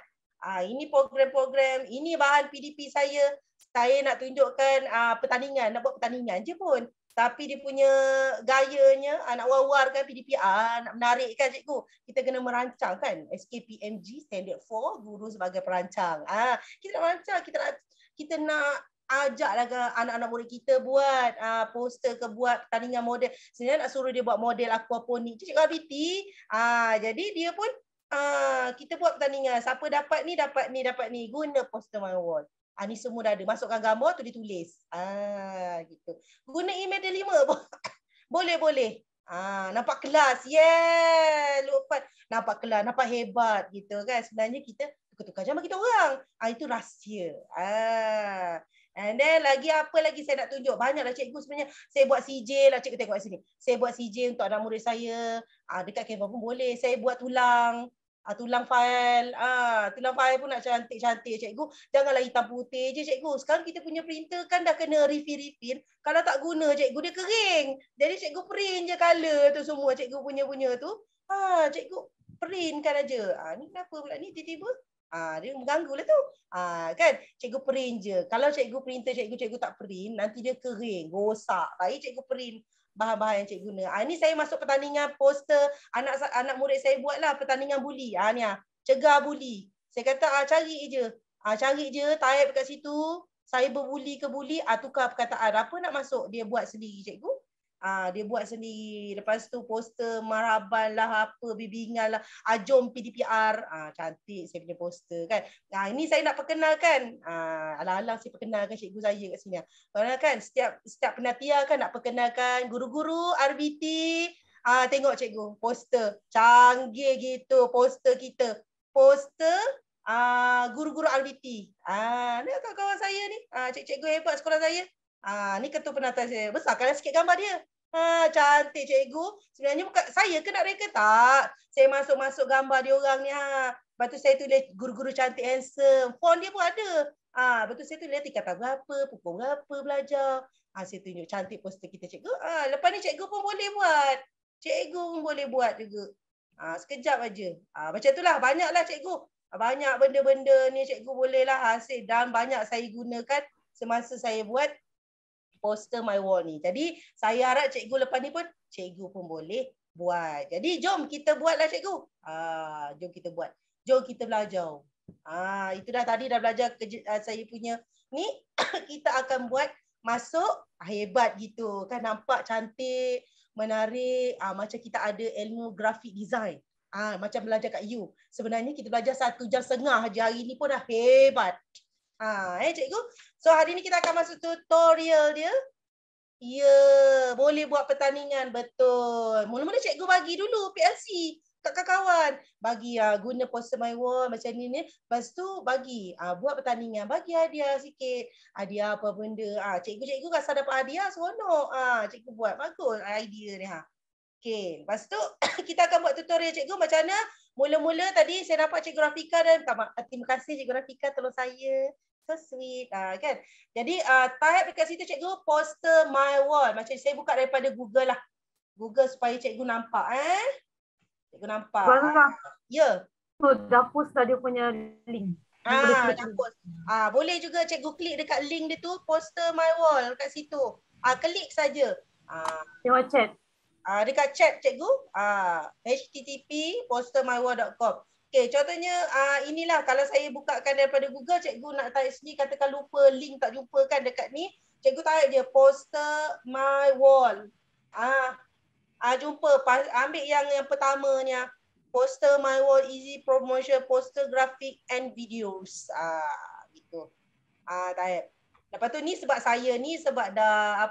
Ini program-program, ini bahan PDP saya. Saya nak tunjukkan pertandingan, nak buat pertandingan je pun. Tapi dia punya gayanya, nak war-warkan PDP, nak menarik kan cikgu. Kita kena merancang kan. SKPMG, Standard 4, guru sebagai perancang. Kita nak merancang, kita nak ajaklah anak-anak murid kita buat poster ke, buat pertandingan model. Sebenarnya nak suruh dia buat model aquaponik. Cikgu Abiti. Jadi dia pun kita buat pertandingan. Siapa dapat ni. Guna poster my wall. Ni semua dah ada. Masukkan gambar tu ditulis. Gitu. Guna email dia 5. Boleh. Nampak kelas. Lupa. Nampak kelas, nampak hebat gitu kan. Sebenarnya kita tukar-tukar zaman kita orang. Itu rahsia. And then apa lagi saya nak tunjuk? Banyaklah cikgu sebenarnya. Saya buat CJ lah, cikgu tengok kat sini. Saya buat CJ untuk anak murid saya. Dekat Canva pun boleh. Saya buat tulang file. Tulang file pun nak cantik-cantik cikgu. Janganlah hitam putih je cikgu. Sekarang kita punya printer kan dah kena refill. Kalau tak guna cikgu, dia kering. Jadi cikgu print je color tu semua cikgu punya tu. Cikgu printkan aja. Ni kenapa pula ni tiba-tiba? Dia mengganggu lah tu. Kan? Cikgu print je. Kalau cikgu printer cikgu tak print, nanti dia kering, rosak. Baik cikgu print bahan-bahan yang cikgu guna. Ini saya masuk pertandingan poster. Anak murid saya buatlah pertandingan buli. Ni cegah buli. Saya kata cari je. Type kat situ. saya berbuli ke buli, tukar perkataan. Apa nak masuk? Dia buat sendiri cikgu. Dia buat sendiri. Lepas tu poster marhaban lah, apa bimbingan lah, jom PDPR. Cantik saya punya poster kan. Ini saya nak perkenalkan. Alang-alang saya perkenalkan cikgu saya kat sini. Kerana kan setiap penatian kan nak perkenalkan guru-guru RBT. Tengok cikgu, poster canggih gitu poster kita. Poster guru-guru RBT. Ni kawan-kawan saya ni. Cikgu hebat sekolah saya. Ni ketua penata saya. Besarkanlah sikit gambar dia. Cantik cikgu. Sebenarnya bukan saya ke nak reka? Tak. Saya masuk-masuk gambar dia orang ni. Lepas tu saya tulis guru-guru cantik handsome. Font dia pun ada. Lepas tu saya tulis tingkatan berapa, pukul berapa belajar. Saya tunjuk cantik poster kita cikgu. Lepas ni cikgu pun boleh buat. Cikgu pun boleh buat juga. Sekejap aja. Macam itulah. Banyaklah cikgu. Banyak benda-benda ni cikgu bolehlah hasil. Dan banyak saya gunakan semasa saya buat poster my wall ni. Jadi saya harap cikgu lepas ni pun cikgu pun boleh buat. Jadi jom kita buatlah cikgu. Jom kita buat. Jom kita belajar. Itu dah tadi dah belajar saya punya ni. Kita akan buat masuk hebat gitu. Kan nampak cantik, menarik. Macam kita ada ilmu graphic design. Macam belajar kat U. Sebenarnya kita belajar 1.5 jam je. Hari ni pun dah hebat. Cikgu. So hari ni kita akan masuk tutorial dia. Ya, boleh buat pertandingan. Betul. Mula-mula cikgu bagi dulu PLC kat kawan-kawan. Bagi guna poster my wall macam ni ni. Lepas tu bagi buat pertandingan. Bagi hadiah sikit. Hadiah apa benda. Cikgu-cikgu rasa dapat hadiah seronok. Cikgu buat. Bagus idea ni. Okay. Lepas tu kita akan buat tutorial cikgu macam mana. Mula-mula tadi saya nampak cikgu Rafika dan terima kasih cikgu Rafika tolong saya. So sweet. Kan? Jadi type dekat situ cikgu poster my wall. Macam saya buka daripada Google lah. Google supaya cikgu nampak. Cikgu nampak. Ya. So dah post dah dia punya link. Dah post. Boleh juga cikgu klik dekat link dia tu. Poster my wall kat situ. Klik saja. Tengok chat. Dekat chat cikgu. http://postermywall.com. Okay, contohnya inilah kalau saya bukakan daripada Google, cikgu nak type sini, katakan lupa link tak jumpa kan dekat ni, cikgu type je poster my wall. Jumpa, ambil yang pertama ni. Poster my wall easy promotion poster graphic and videos. Gitu. Type. Lepas tu ni sebab saya ni sebab dah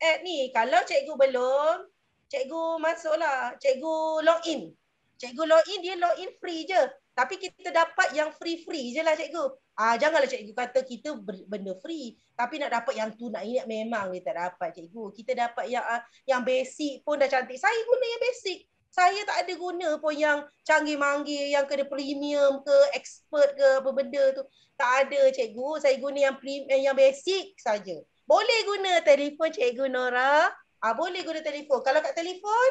add ni. Kalau cikgu belum, cikgu masuklah, cikgu login. Cikgu login, dia login free je. Tapi kita dapat yang free-free je lah cikgu. Janganlah cikgu kata kita benda free. Tapi nak dapat yang tu nak ingat memang kita tak dapat cikgu. Kita dapat yang basic pun dah cantik. Saya guna yang basic. Saya tak ada guna pun yang canggih-manggih, yang kena premium ke, expert ke, apa benda tu. Tak ada cikgu. Saya guna yang basic saja. Boleh guna telefon cikgu Nora. Boleh guna telefon. Kalau kat telefon,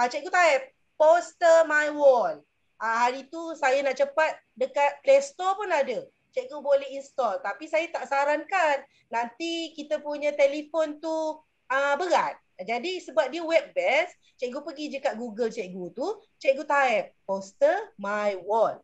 cikgu type poster my wall. Hari tu saya nak cepat dekat Play Store pun ada. Cikgu boleh install. Tapi saya tak sarankan. Nanti kita punya telefon tu berat. Jadi sebab dia web based, cikgu pergi je kat Google cikgu tu, cikgu type poster my wall.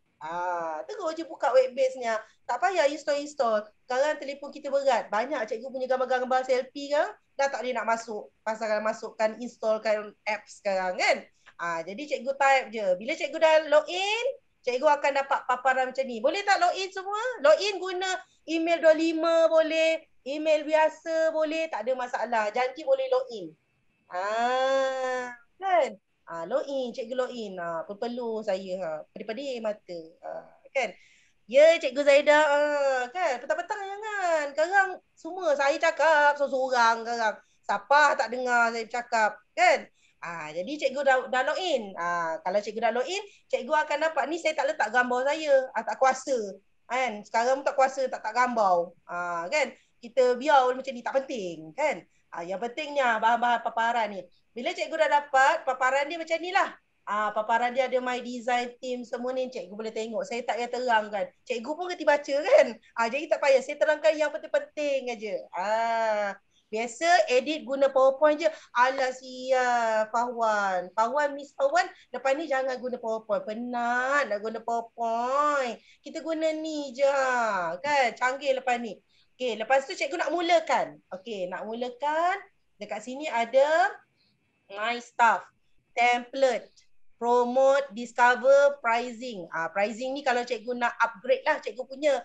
Terus je buka web base-nya. Tak payah install. Sekarang telefon kita berat. Banyak cikgu punya gambar-gambar selfie kan, dah tak boleh nak masuk. Pasal kalau masukkan installkan apps sekarang kan. Jadi cikgu type je. Bila cikgu dah login, cikgu akan dapat paparan macam ni. Boleh tak login semua? Login guna email 25 boleh, email biasa boleh, tak ada masalah. Janji boleh login. Kan? Login, cikgu login. Perlu saya. Pedih-pedih mata. Kan? Ya, cikgu Zaidah. Kan? Petang-petang jangan. Sekarang semua saya cakap seorang-seorang sekarang. Siapa tak dengar saya cakap. Kan? Jadi cikgu dah login. Kalau cikgu dah login, cikgu akan dapat ni saya tak letak gambar saya. Tak kuasa. Kan? Sekarang tak kuasa tak gambar. Kan? Kita biar macam ni tak penting. Kan? Yang pentingnya bahan-bahan paparan ni. Bila cikgu dah dapat, paparan dia macam ni lah. Paparan dia ada my design team semua ni. Cikgu boleh tengok. Saya tak payah terangkan. Cikgu pun kerti baca kan. Jadi tak payah. Saya terangkan yang penting-penting aja. Biasa edit guna PowerPoint je. Alah siap Fahwan. Miss Fahwan, lepas ni jangan guna PowerPoint. Penat nak guna PowerPoint. Kita guna ni je. Kan? Canggih lepas ni. Okey, lepas tu cikgu nak mulakan. Okey, nak mulakan. Dekat sini ada my stuff, template, promote, discover, pricing. Pricing ni kalau cikgu nak upgrade lah cikgu punya.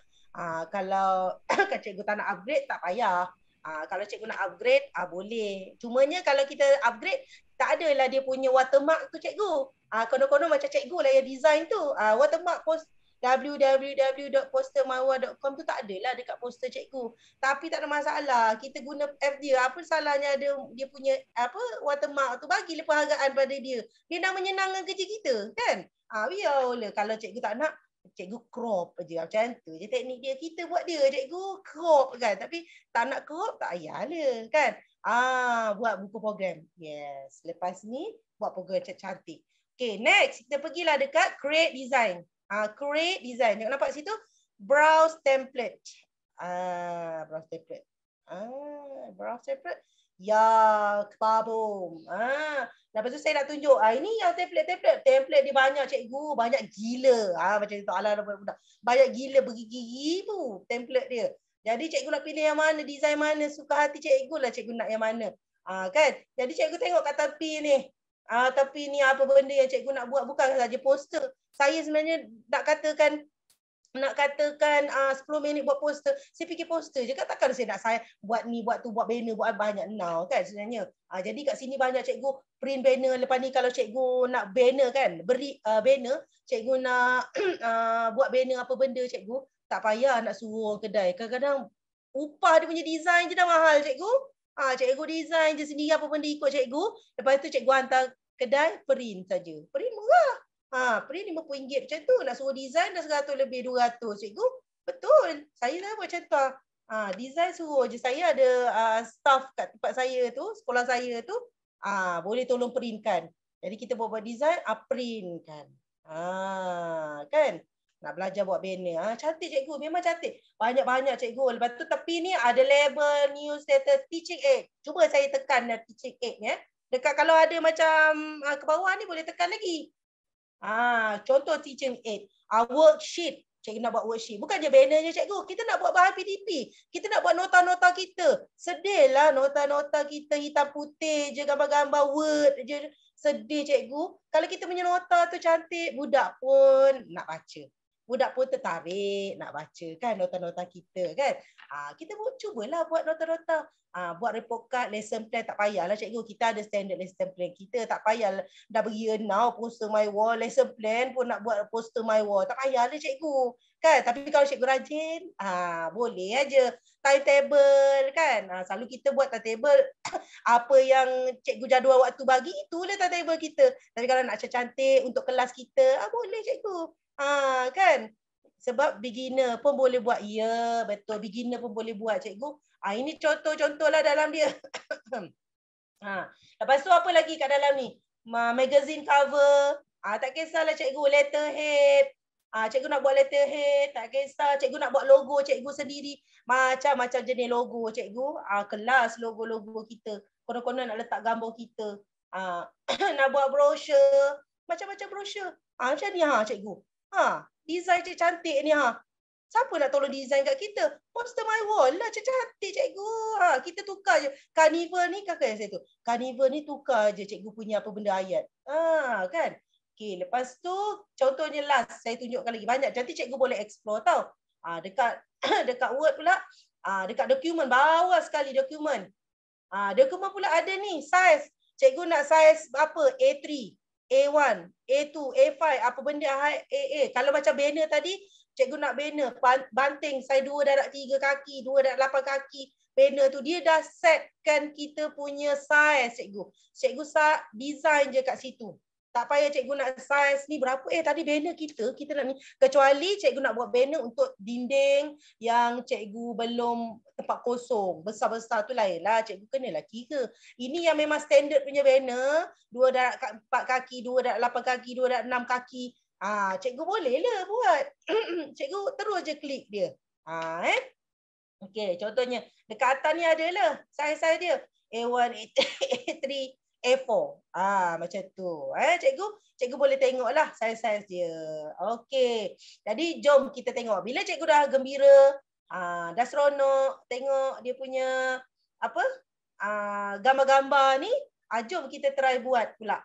Kalau kalau cikgu tak nak upgrade tak payah. Kalau cikgu nak upgrade boleh. Cumanya kalau kita upgrade tak adalah dia punya watermark tu cikgu. Konon-konon macam cikgu lah yang design tu. Watermark post www.postermywall.com tu tak adalah dekat poster cikgu. Tapi tak ada masalah. Kita guna F dia. Apa salahnya ada dia punya watermark tu, bagilah penghargaan pada dia. Dia nak menyenangkan kerja kita kan? Biarlah kalau cikgu tak nak, cikgu crop je macam tu je teknik dia. Kita buat dia cikgu crop kan. Tapi tak nak crop tak payahlah kan. Buat buku program. Yes. Lepas ni buat program cantik. Okay, next kita pergilah dekat create design. Create design. Tengok nampak situ? Browse template. Browse template. Browse template. Ya, kabum. Lepas tu saya nak tunjuk. Ini yang template. Template dia banyak cikgu. Banyak gila. Macam itu ala budak-budak. Banyak gila bergigi-gigi template dia. Jadi cikgu nak pilih yang mana, design mana, suka hati cikgu lah cikgu nak yang mana. Kan? Jadi cikgu tengok kat tepi ni. Tepi ni apa benda yang cikgu nak buat, bukan saja poster. Saya sebenarnya nak katakan 10 minit buat poster. Saya fikir poster je kan, takkan saya buat ni, buat tu, buat banner, buat banyak now kan sebenarnya. Jadi kat sini banyak cikgu print banner. Lepas ni kalau cikgu nak banner kan, beri banner, cikgu nak buat banner apa benda cikgu, tak payah nak suruh kedai. Kadang-kadang upah dia punya design je dah mahal cikgu. Cikgu design je sendiri apa benda ikut cikgu. Lepas tu cikgu hantar kedai print saja. Print murah. Print RM50 macam tu. Nak suruh design dah 100 lebih 200 cikgu. Betul. Saya dah buat macam tu. Design suruh je. Saya ada staff kat tempat saya tu, sekolah saya tu, boleh tolong printkan. Jadi kita buat design, printkan. Kan? Nak belajar buat banner. Cantik cikgu. Memang cantik. Banyak-banyak cikgu. Lepas tu tepi ni ada label, newsletter, teaching aid. Cuba saya tekan teaching aid ni. Dekat kalau ada macam ke bawah ni boleh tekan lagi. Contoh teaching aid. Worksheet. Cikgu nak buat worksheet. Bukan je banner je cikgu. Kita nak buat bahan PDP. Kita nak buat nota-nota kita. Sedih lah nota-nota kita hitam putih je, gambar-gambar Word je. Sedih cikgu. Kalau kita punya nota tu cantik, budak pun nak baca. Budak pun tertarik nak baca kan nota-nota kita kan. Kita cubalah buat nota-nota. Buat report card, lesson plan tak payahlah cikgu. Kita ada standard lesson plan kita. Tak payah dah bagi now poster my wall. Lesson plan pun nak buat poster my wall. Tak payahlah cikgu. Kan? Tapi kalau cikgu rajin, boleh aja. Timetable kan. Selalu kita buat timetable. Apa yang cikgu jadual waktu bagi, itulah timetable kita. Tapi kalau nak cantik untuk kelas kita, boleh cikgu. Kan? Sebab beginner pun boleh buat. Ya, betul. Beginner pun boleh buat cikgu. Ini contoh-contoh lah dalam dia. Lepas tu apa lagi kat dalam ni? Magazine cover. Tak kisahlah cikgu. Letterhead. Cikgu nak buat letterhead. Tak kisah. Cikgu nak buat logo cikgu sendiri. Macam-macam jenis logo cikgu. Kelas logo-logo kita. Konon-konon nak letak gambar kita. Nak buat brochure. Macam-macam brochure. Macam ni cikgu. Design cantik ni Siapa nak tolong design kat kita? Poster my wall lah, cantik cikgu. Kita tukar je. Carnival ni kakak saya tu. Carnival ni tukar je cikgu punya apa benda ayat. Kan? Okey, lepas tu contohnya last saya tunjukkan lagi banyak. Nanti cikgu boleh explore tau. Dekat dekat Word pula, dekat dokumen bawah sekali dokumen. Dokumen pula ada ni size. Cikgu nak size apa? A3, A1, A2, A5, apa benda AA. Kalau macam banner tadi, cikgu nak banner banting size 2.3 kaki, 2.8 kaki. Banner tu dia dah setkan kita punya size cikgu. Cikgu design je kat situ. Tak payah cikgu nak size ni berapa. Tadi banner kita nak ni. Kecuali cikgu nak buat banner untuk dinding yang cikgu belum tempat kosong. Besar-besar tu lain lah. Cikgu kenalah kira. Ini yang memang standard punya banner. 2.4 kaki, 2.8 kaki, 2.6 kaki. Cikgu boleh lah buat. Cikgu terus je klik dia. Okey, contohnya. Dekat atas ni adalah size-size dia. A1, A3, A4. Macam tu. Cikgu boleh tengoklah size-size dia. Okey. Jadi jom kita tengok. Bila cikgu dah gembira, Dah seronok tengok dia punya apa? Gambar-gambar ni. Jom kita try buat pula.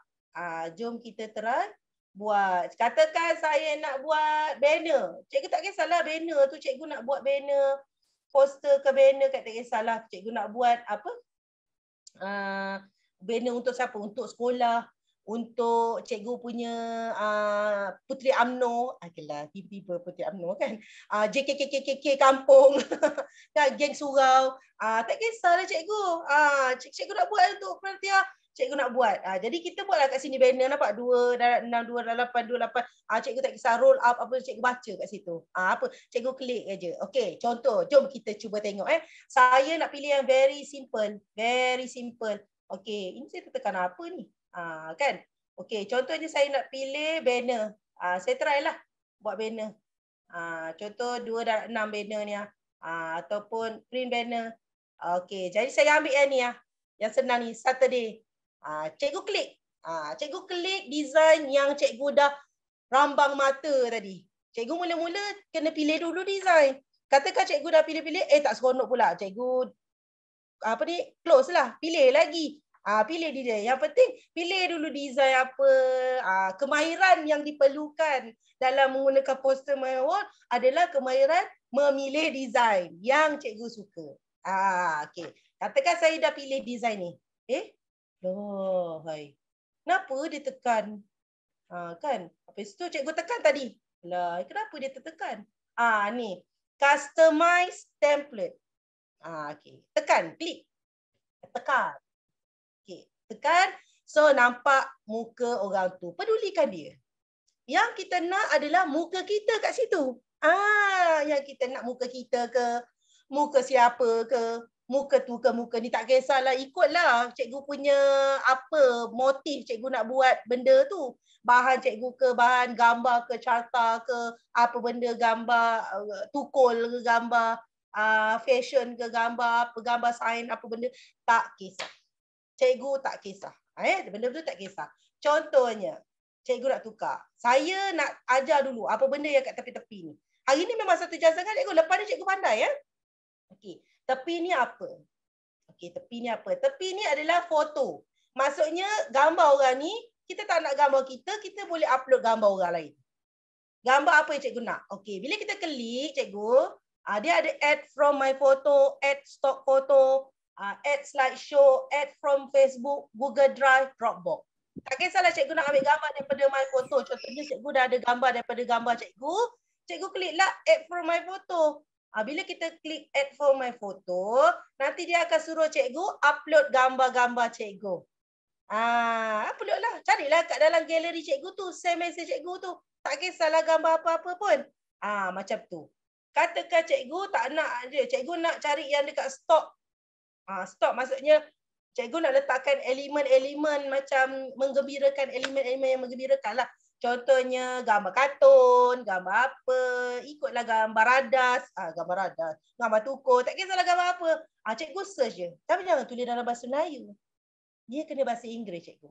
Jom kita try buat. Katakan saya nak buat banner. Cikgu tak kisahlah banner tu cikgu nak buat banner, poster ke banner tak kisahlah. Cikgu nak buat apa? Banner untuk siapa? Untuk sekolah, untuk cikgu punya Puteri UMNO. Tiba-tiba Puteri UMNO kan. JKKKK kampung. Kan, geng surau. Tak kisahlah cikgu. Cikgu nak buat untuk Perhentian. Cikgu nak buat. Jadi kita buatlah kat sini banner, nampak 2/6, 2/8, 2/8. Cikgu tak kisah roll up apa cikgu baca kat situ. Apa cikgu klik aja. Okey, contoh jom kita cuba tengok Saya nak pilih yang very simple, very simple. Okey, ini saya tekan apa ni? Kan? Okey, contohnya saya nak pilih banner. Saya try lah buat banner. Contoh 2/6 banner ni ataupun print banner. Okey, jadi saya ambil yang ni Yang senang ni, Saturday. Cikgu klik. Cikgu klik design yang cikgu dah rambang mata tadi. Cikgu mula-mula kena pilih dulu design. Katakan cikgu dah pilih-pilih, tak seronok pula. Cikgu close lah. Pilih lagi. Pilih design. Yang penting pilih dulu design apa. Kemahiran yang diperlukan dalam menggunakan poster my wall adalah kemahiran memilih design yang cikgu suka. Okey. Katakan saya dah pilih design ni. Hai. Kenapa dia tekan? Kan? Habis tu cikgu tekan tadi. Kenapa dia tertekan? Ni. Customize template. Okey. Tekan, klik. Tekan. Okey, tekan. So nampak muka orang tu. Pedulikan dia. Yang kita nak adalah muka kita kat situ. Yang kita nak muka kita ke, muka siapa ke, muka tu ke muka ni, tak kisahlah, ikutlah cikgu punya apa motif cikgu nak buat benda tu. Bahan cikgu ke, bahan gambar ke, carta ke, apa benda gambar, tukul ke gambar, fashion ke gambar, apa gambar sains, apa benda, tak kisah. Cikgu tak kisah. Benda-benda tak kisah. Contohnya, cikgu nak tukar. Saya nak ajar dulu apa benda yang kat tepi-tepi ni. Hari ni memang satu jam sangat cikgu. Lepas ni cikgu pandai Okey. Tepi ni apa? Okey, tepi ni apa? Tepi ni adalah foto. Maksudnya gambar orang ni, kita tak nak gambar kita boleh upload gambar orang lain. Gambar apa yang cikgu nak? Okey, bila kita klik cikgu, dia ada add from my photo, add stock photo, add slideshow, add from Facebook, Google Drive, Dropbox. Tak kisahlah cikgu nak ambil gambar daripada my photo. Contohnya cikgu dah ada gambar daripada gambar cikgu. Cikgu kliklah add from my photo. Bila kita klik add from my photo, nanti dia akan suruh cikgu upload gambar-gambar cikgu. Upload lah. Carilah kat dalam galeri cikgu tu, send message cikgu tu. Tak kisahlah gambar apa-apa pun. Macam tu. Katakan cikgu tak nak je. Cikgu nak cari yang dekat stok. Stok maksudnya cikgu nak letakkan elemen-elemen macam menggembirakan, elemen-elemen yang menggembirakan lah. Contohnya gambar kartun, gambar apa, ikutlah gambar radas, gambar tukul, tak kisahlah gambar apa. Cikgu search je. Tapi jangan tulis dalam bahasa Melayu. Dia kena bahasa Inggeris cikgu.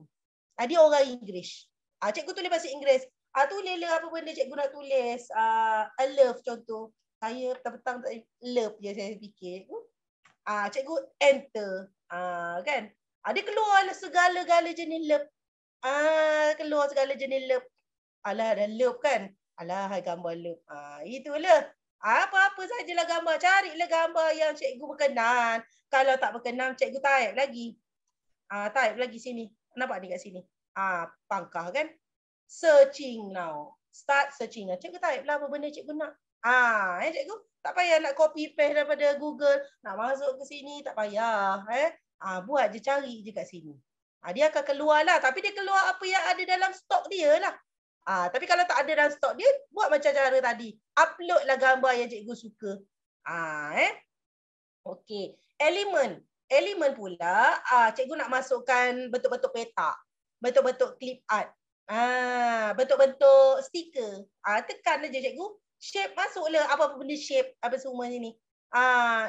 Dia orang Inggeris. Cikgu tulis bahasa Inggeris. Tulislah apa benda cikgu nak tulis. A love contoh. Saya petang-petang tak love je saya fikir. Cikgu enter. Kan? Dia keluar segala-gala jenis love. Keluar segala jenis love. Alah, ada love kan? Alah, gambar love. Itulah. Apa-apa sajalah gambar. Carilah gambar yang cikgu berkenan. Kalau tak berkenan, cikgu type lagi. Type lagi sini. Nampak ni kat sini? Pangkah kan? Searching now. Start searching. Cikgu type lah apa benda cikgu nak. Cikgu tak payah nak copy paste daripada Google. Nak masuk ke sini, tak payah. Buat je, cari je kat sini. Dia akan keluar lah. Tapi dia keluar apa yang ada dalam stok dia lah. Tapi kalau tak ada dalam stok dia, buat macam cara tadi. Uploadlah gambar yang cikgu suka. Okey. Elemen pula, cikgu nak masukkan bentuk-bentuk petak. Bentuk-bentuk clip art. Bentuk-bentuk stiker. Tekan aja cikgu. Shape masuklah apa-apa benda shape. Apa semua ni.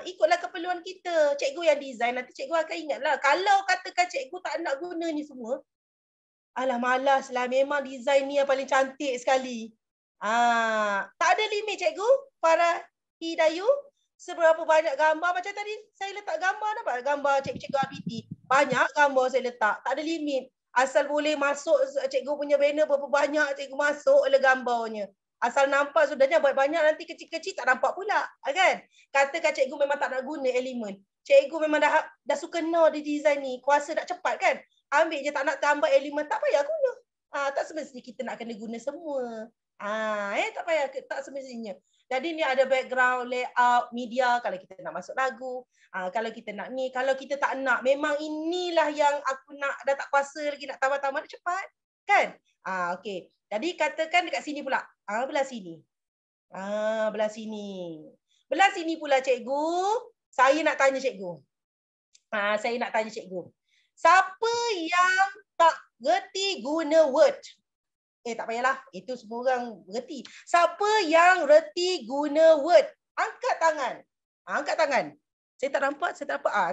Ikutlah keperluan kita. Cikgu yang design. Nanti cikgu akan ingatlah. Kalau katakan cikgu tak nak guna ni semua. Alah malas lah. Memang design ni yang paling cantik sekali. Tak ada limit cikgu. Farah Hidayu. seberapa banyak gambar. Macam tadi saya letak gambar, nampak gambar cikgu-cikgu RPT. Banyak gambar saya letak, tak ada limit. Asal boleh masuk cikgu punya banner berapa banyak cikgu masuk oleh gambarnya. Asal nampak sudahnya banyak nanti kecil-kecil tak nampak pula, kan? Katakan cikgu memang tak nak guna elemen. Cikgu memang dah suka di design ni, kuasa nak cepat kan? Ambil je, tak nak tambah elemen, tak payah guna. Tak semestinya kita nak kena guna semua. Tak payah, tak semestinya. Jadi ni ada background, layout, media kalau kita nak masuk lagu. Kalau kita nak ni, kalau kita tak nak, memang inilah yang aku nak, dah tak kuasa lagi nak tambah-tambah, nak cepat. Kan? Okey. Jadi katakan dekat sini pula. Belah sini. Belah sini. Belah sini pula cikgu. Saya nak tanya cikgu. Saya nak tanya cikgu. Siapa yang tak reti guna Word? Tak payahlah. Itu semua orang reti. Siapa yang reti guna Word? Angkat tangan. Angkat tangan. Saya tak nampak.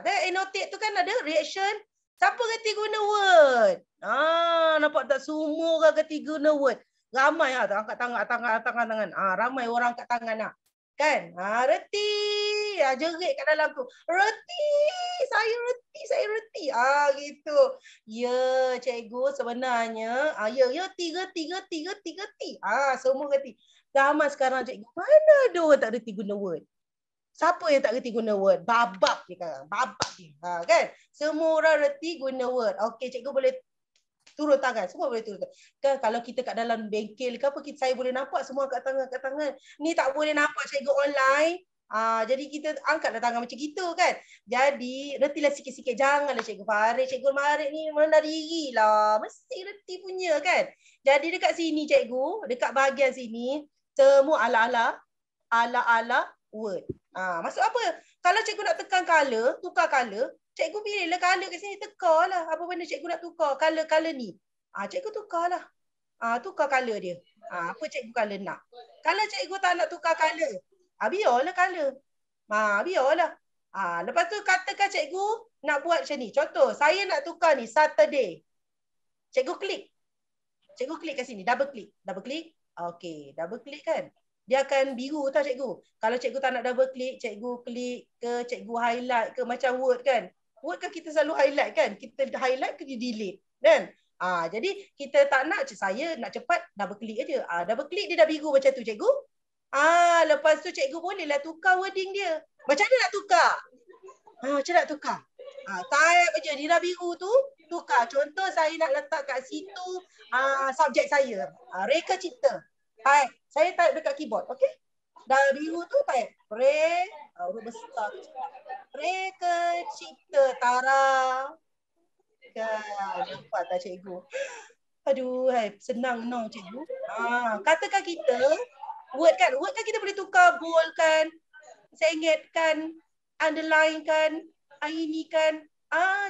Annotate tu kan ada reaction. Siapa reti guna Word? Nampak tak semua orang reti guna Word? Ramai angkat tangan. Ramai orang angkat tangan lah. Kan? Reti. Jerit kat dalam tu. Reti. Saya reti. Gitu. Ya, cikgu sebenarnya. Reti. Semua reti. Zaman sekarang cikgu, mana ada orang tak reti guna Word? Siapa yang tak reti guna Word? Babak dia sekarang. Babak dia. Kan? Semua orang reti guna Word. Okey, cikgu boleh turun tangan. Semua boleh turun tangan. Kan kalau kita kat dalam bengkel ke apa, saya boleh nampak semua kat tangan. Ni tak boleh nampak cikgu online. Jadi kita angkatlah tangan macam gitu kan. Jadi retilah sikit-sikit. Janganlah cikgu Farid. Cikgu Farid ni merendah diri lah. Mesti reti punya kan. Jadi dekat sini cikgu, dekat bahagian sini, semua ala-ala Word. Maksud apa? Kalau cikgu nak tekan color, tukar color, cikgu pilihlah color kat sini, tekarlah. Apa benda cikgu nak tukar? Color ni. Cikgu tukarlah. Tukar color dia. Apa cikgu color nak? Kalau cikgu tak nak tukar color, biarlah color. Biarlah. Lepas tu katakan cikgu nak buat macam ni. Contoh, saya nak tukar ni Saturday. Cikgu klik. Cikgu klik kat sini, double klik. Okey, double klik kan. Dia akan biru tau cikgu. Kalau cikgu tak nak double klik, cikgu klik ke, cikgu highlight ke macam Word kan. Word kan kita selalu highlight kan. Kita highlight ke delete kan. Jadi kita tak nak, saya nak cepat, double klik aja. Double klik dia dah biru macam tu cikgu. Lepas tu cikgu bolehlah tukar wording dia. Macam mana nak tukar? Macam nak tukar? Type je, dia dah biru tu, tukar. Contoh saya nak letak kat situ subjek saya. Reka cipta. Type. Saya type dekat keyboard, okey? Dah biru tu type. Huruf besar. Reka cipta Tara. Kan, nampak tak cikgu? Aduh, senang cikgu. Katakan kita Word kan kita boleh tukar bold kan, sengit kan, underline kan, ini kan.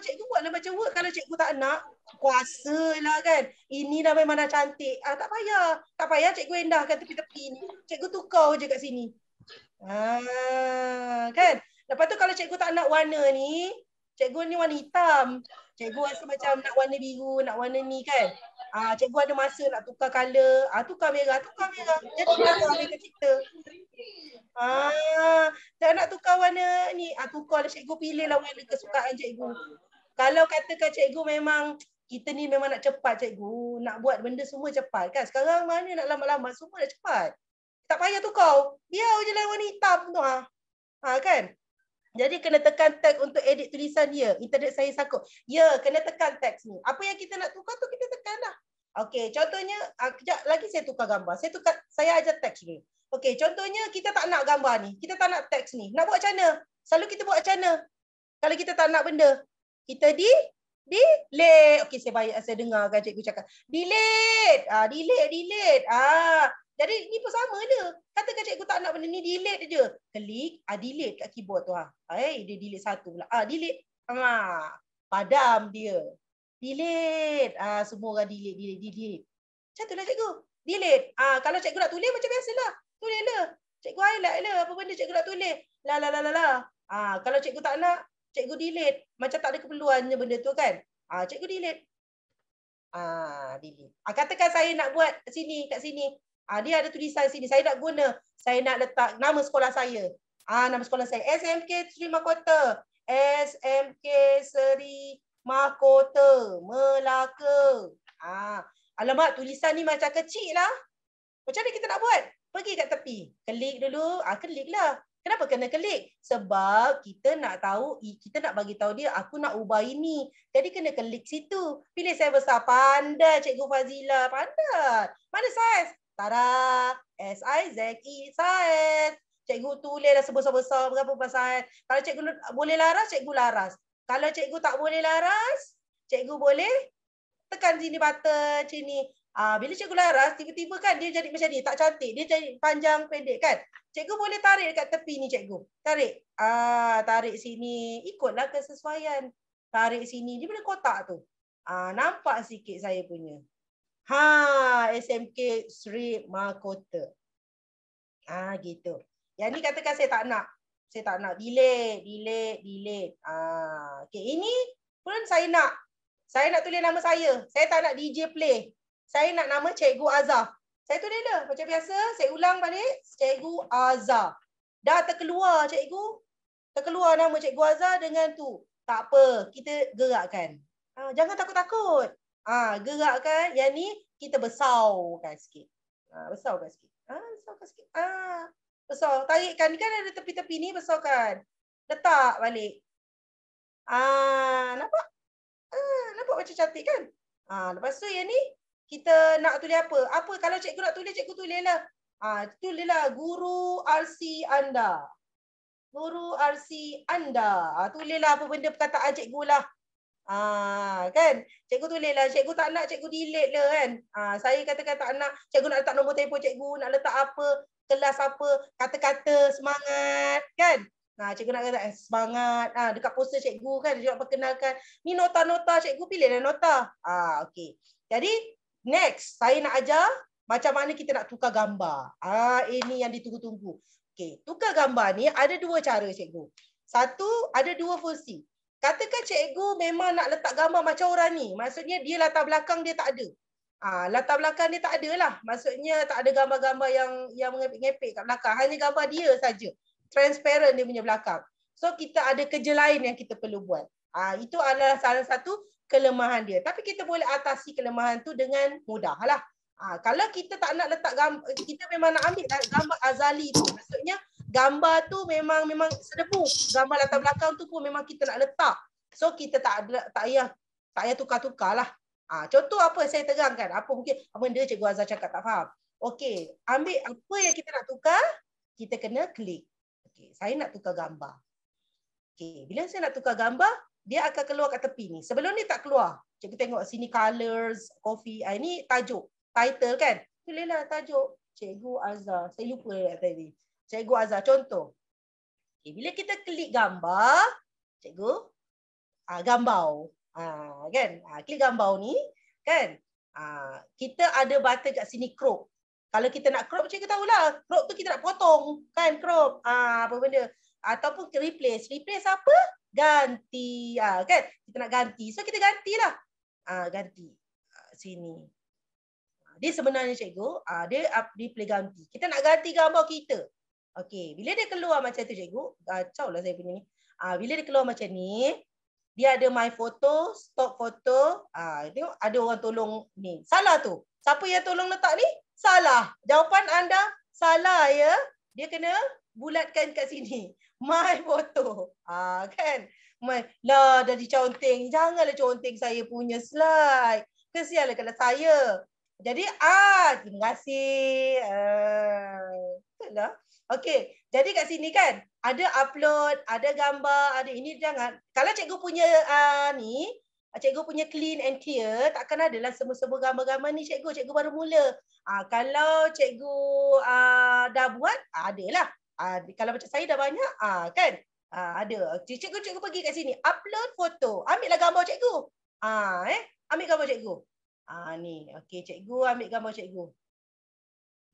Cikgu buatlah macam Word. Kalau cikgu tak nak, kuasalah kan. Ini dah memang dah cantik. Tak payah cikgu endahkan tepi-tepi ni. Cikgu tukar je kat sini. Kan? Lepas tu kalau cikgu tak nak warna ni, cikgu ni warna hitam. Cikgu rasa macam nak warna biru, nak warna ni kan. Cikgu ada masa nak tukar color. Tukar merah. Jadi tukar merah kita. Tak nak tukar warna ni. Tukarlah cikgu, pilihlah warna kesukaan cikgu. Kalau katakan cikgu memang, kita ni memang nak cepat cikgu. Nak buat benda semua cepat kan. Sekarang mana nak lama-lama, semua dah cepat. Tak payah tukar. Biar je lah warna hitam tu. Kan. Jadi kena tekan tag untuk edit tulisan dia. Internet saya sakut. Ya, kena tekan tag ni. Apa yang kita nak tukar tu kita tekan lah. Okey, contohnya, kejap lagi saya tukar gambar. Saya ajar teks dulu. Okey, contohnya kita tak nak gambar ni. Kita tak nak teks ni. Nak buat macam mana? Selalu kita buat macam mana? Kalau kita tak nak benda. Kita delete. Okey, saya dengarkan cikgu cakap. Delete. Delete. Jadi ni pun sama dia. Katakan cikgu tak nak benda ni, delete je. Klik, delete kat keyboard tu. Dia delete satu pula. Delete. Padam dia. Delete. Semua orang delete. Macam tu lah cikgu. Delete. Kalau cikgu nak tulis macam biasalah. Tulis lah. Cikgu highlight lah. Apa benda cikgu nak tulis. Kalau cikgu tak nak, cikgu delete. Macam tak ada keperluannya benda tu kan. Cikgu delete. Delete. Katakan saya nak buat kat sini. Dia ada tulisan sini. Saya nak letak nama sekolah saya. Nama sekolah saya SMK Sri Mahkota. SMK Sri Mahkota, Melaka. Alamak, tulisan ni macam kecil lah. Macam mana kita nak buat? Pergi kat tepi. Klik dulu. Klik lah. Kenapa kena klik? Sebab kita nak tahu, kita nak bagi tahu dia, aku nak ubah ini. Jadi kena klik situ. Pilih saya besar. Pandai Cikgu Fazila. Pandai. Mana saiz? Tada. S-I-Z-E. Saiz. Cikgu tulislah sebesar-besar berapa saiz. Kalau cikgu boleh laras, cikgu laras. Kalau cikgu tak boleh laras, cikgu boleh tekan sini button sini. Bila cikgu laras, tiba-tiba kan dia jadi macam ni, tak cantik. Dia jadi panjang pendek kan. Cikgu boleh tarik dekat tepi ni cikgu. Tarik. Tarik sini. Ikutlah kesesuaian. Tarik sini. Dia boleh kotak tu. Nampak sikit saya punya. SMK Sri Mahkota. Gitu. Yang ni katakan saya tak nak. Saya tak nak. Delete. Okay, ini pun saya nak. Saya nak tulis nama saya. Saya tak nak DJ play. Saya nak nama Cikgu Azhar. Saya tulis dah. Macam biasa, saya ulang balik. Cikgu Azhar. Dah terkeluar cikgu. Terkeluar nama Cikgu Azhar dengan tu. Tak apa, kita gerakkan. Jangan takut-takut. Gerakkan. Yang ni kita besarkan sikit. Besarkan sikit. Besarkan sikit. Besar. Tarikkan. Ni kan ada tepi-tepi ni, besarkan. Letak balik. Nampak? Nampak macam cantik kan? Lepas tu yang ni, kita nak tulis apa? Apa kalau cikgu nak tulis, cikgu tulislah. Tulislah guru RC anda. Guru RC anda. Tulislah apa benda perkataan cikgu lah. Kan? Cikgu tulislah. Cikgu tak nak, cikgu delete lah kan. Saya katakan tak nak. Cikgu nak letak nombor telefon cikgu, nak letak apa, kelas apa, kata-kata semangat kan. Cikgu nak kata semangat. Dekat poster cikgu kan, dia nak perkenalkan. Ni nota-nota cikgu, pilihlah nota. Okey. Jadi next, saya nak ajar macam mana kita nak tukar gambar. Ini yang ditunggu-tunggu. Okey, tukar gambar ni ada dua cara cikgu. Satu, ada dua fungsi. Katakan cikgu memang nak letak gambar macam orang ni. Maksudnya dia latar belakang dia tak ada. Latar belakang dia tak ada lah. Maksudnya tak ada gambar-gambar yang mengepek-ngepek kat belakang. Hanya gambar dia saja. Transparent dia punya belakang. So kita ada kerja lain yang kita perlu buat. Itu adalah salah satu kelemahan dia. Tapi kita boleh atasi kelemahan tu dengan mudah lah. Kalau kita tak nak letak gambar, kita memang nak ambil gambar azali tu. Maksudnya gambar tu memang sedebu. Gambar latar belakang tu pun memang kita nak letak. So kita tak payah tukar-tukar lah. Contoh apa saya terangkan. Apa benda Cikgu Azhar cakap tak faham. Okey, ambil apa yang kita nak tukar, kita kena klik. Okey, saya nak tukar gambar. Okey, bila saya nak tukar gambar, dia akan keluar kat tepi ni. Sebelum ni tak keluar. Cikgu tengok sini colors, coffee. Ini tajuk, title kan. Tulislah tajuk Cikgu Azhar. Saya lupa tadi. Cikgu Azhar contoh. Okay, bila kita klik gambar, cikgu gambar. Kan? Klik gambar ni kan. Kita ada button kat sini crop. Kalau kita nak crop, cikgu tahulah. Crop tu kita nak potong kan, crop. Apa benda? Ataupun replace. Replace apa? Ganti. Kan? Kita nak ganti. So kita gantilah. Ganti. Sini. Dia sebenarnya cikgu, dia play ganti. Kita nak ganti gambar kita. Okey, bila dia keluar macam tu cikgu, kacau lah saya punya ni. Bila dia keluar macam ni, dia ada my photo, stop photo. Tengok ada orang tolong ni. Salah tu. Siapa yang tolong letak ni? Salah. Jawapan anda salah ya. Dia kena bulatkan kat sini. My photo. Kan? Lah dah diconteng. Janganlah conteng saya punya slide. Kesianlah kalau saya. Jadi terima kasih. Itulah. Okey, jadi kat sini kan ada upload, ada gambar, ada ini jangan. Kalau cikgu punya ni, cikgu punya clean and clear, takkan adalah semua-semua gambar-gambar ni cikgu baru mula. Kalau cikgu dah buat, adalah. Kalau macam saya dah banyak, kan? Ada. Cikgu pergi kat sini, upload foto. Ambillah gambar cikgu. Ambil gambar cikgu. Ni. Okey, cikgu ambil gambar cikgu.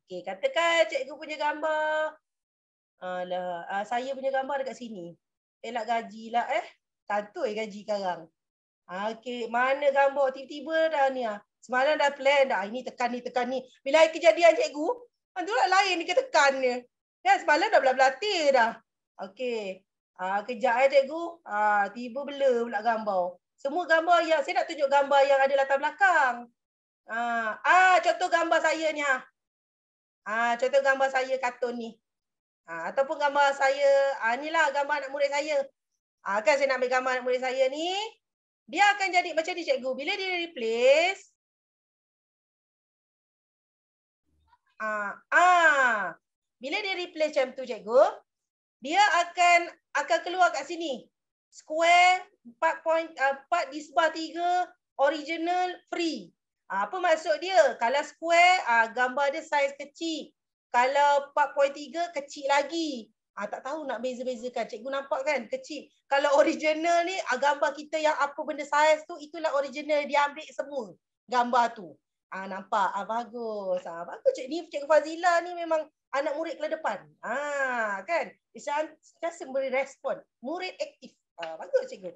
Okey, katakan cikgu punya gambar. Saya punya gambar dekat sini. Elak gaji lah Kantoi gaji sekarang. Okey, mana gambar tiba-tiba dah ni Semalam dah plan dah. Ini tekan ni. Bila hari kejadian cikgu, itulah lain ni tekan ni. Kan semalam dah belah-belah tir dah. Okey. Kejap cikgu. Tiba blur pula gambar. Semua gambar yang saya nak tunjuk gambar yang ada latar belakang. Contoh gambar saya ni. Contoh gambar saya kartun ni. Ataupun gambar saya, inilah gambar anak murid saya. Kan saya nak ambil gambar anak murid saya ni. Dia akan jadi macam ni cikgu. Bila dia replace. Bila dia replace macam tu cikgu. Dia akan keluar kat sini. Square 4 di sebelah 3 original free. Apa maksud dia? Kalau square gambar dia saiz kecil. Kalau 4.3 kecil lagi. Tak tahu nak beza-bezakan. Cikgu nampak kan kecil. Kalau original ni gambar kita yang apa benda saiz tu itulah original, dia ambil semua gambar tu. Nampak? Bagus. Bagus Cikgu Fazila ni memang anak murid kelas depan. Kan? Dia sentiasa beri respon. Murid aktif. Bagus cikgu.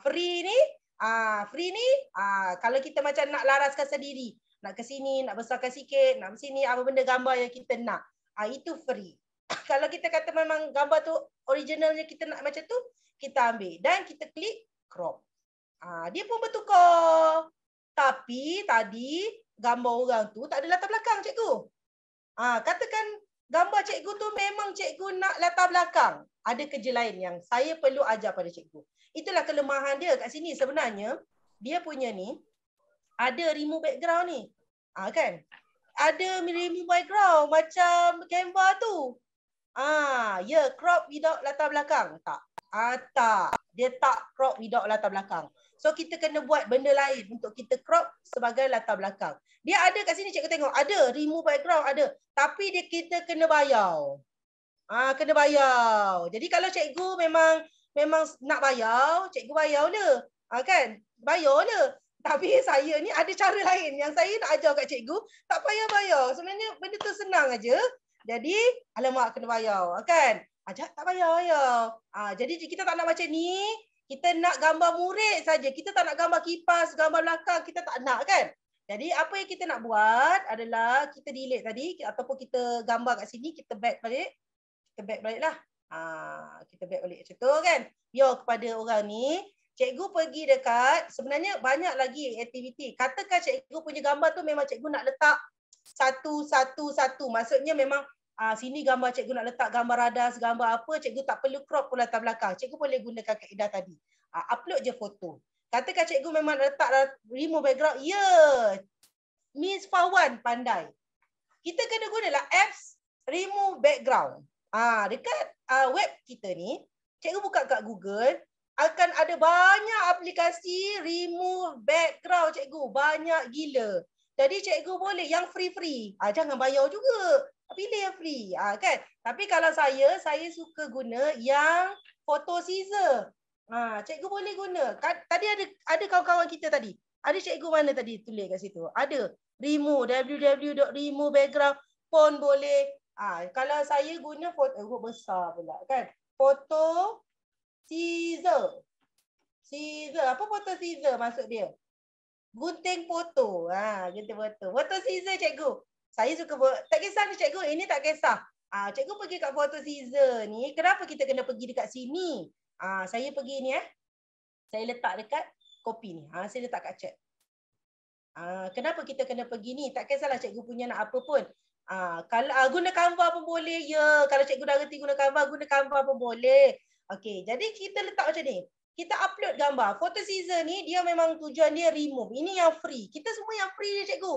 Free ni, kalau kita macam nak laraskan sendiri, nak ke sini, nak besarkan sikit, nak ke sini, apa benda gambar yang kita nak. Itu free. Kalau kita kata memang gambar tu originalnya kita nak macam tu, kita ambil dan kita klik crop. Dia pun bertukar. Tapi tadi gambar orang tu tak ada latar belakang cikgu. Katakan gambar cikgu tu memang cikgu nak latar belakang. Ada kerja lain yang saya perlu ajar pada cikgu. Itulah kelemahan dia kat sini sebenarnya. Dia punya ni ada remove background ni. Kan? Ada remove background macam Canva tu. Crop without latar belakang. Tak. Tak. Dia tak crop without latar belakang. So kita kena buat benda lain untuk kita crop sebagai latar belakang. Dia ada kat sini cikgu tengok. Ada remove background ada. Tapi kita kena bayar. Kena bayar. Jadi kalau cikgu memang nak bayar, cikgu bayar le. Kan? Bayar le. Tapi saya ni ada cara lain yang saya nak ajar kat cikgu, tak payah bayar. Sebenarnya benda tu senang aja. Jadi alamak kena bayar, kan? Tak bayar. Jadi kita tak nak macam ni. Kita nak gambar murid saja. Kita tak nak gambar kipas, gambar belakang, kita tak nak, kan? Jadi apa yang kita nak buat adalah kita delete tadi ataupun kita gambar kat sini, kita back balik. Kita back balik lah. Kita back balik macam tu, kan? Kepada orang ni, cikgu pergi dekat, sebenarnya banyak lagi aktiviti. Katakan cikgu punya gambar tu memang cikgu nak letak satu. Maksudnya memang sini gambar cikgu nak letak gambar radas, gambar apa, cikgu tak perlu crop pun latar belakang. Cikgu boleh gunakan kaedah tadi. Upload je foto. Katakan cikgu memang letak remove background. Miss Fawan pandai. Kita kena gunalah apps remove background. Dekat web kita ni, cikgu buka kat Google, akan ada banyak aplikasi remove background cikgu. Banyak gila. Jadi cikgu boleh yang free-free. Jangan bayar juga. Pilih yang free. Kan? Tapi kalau saya suka guna yang photo scissor. Cikgu boleh guna. Tadi ada kawan-kawan kita tadi. Ada cikgu mana tadi tulis kat situ? Ada. Remove. www.remove background pun boleh. Kalau saya guna foto. Besar pula kan. Foto scissor. Apa foto scissor maksud dia? Gunting foto. Gunting foto. Foto scissor cikgu. Saya suka buat. Tak kisah ni cikgu. Ini tak kisah. Cikgu pergi kat foto scissor ni. Kenapa kita kena pergi dekat sini? Saya pergi ni Saya letak dekat kopi ni. Saya letak kat chat. Kenapa kita kena pergi ni? Tak kisahlah cikgu punya nak apa pun. Kalau guna Canva pun boleh. Kalau cikgu dah reti guna Canva pun boleh. Okey, jadi kita letak macam ni. Kita upload gambar. Foto scissor ni dia memang tujuan dia remove. Ini yang free. Kita semua yang free je cikgu.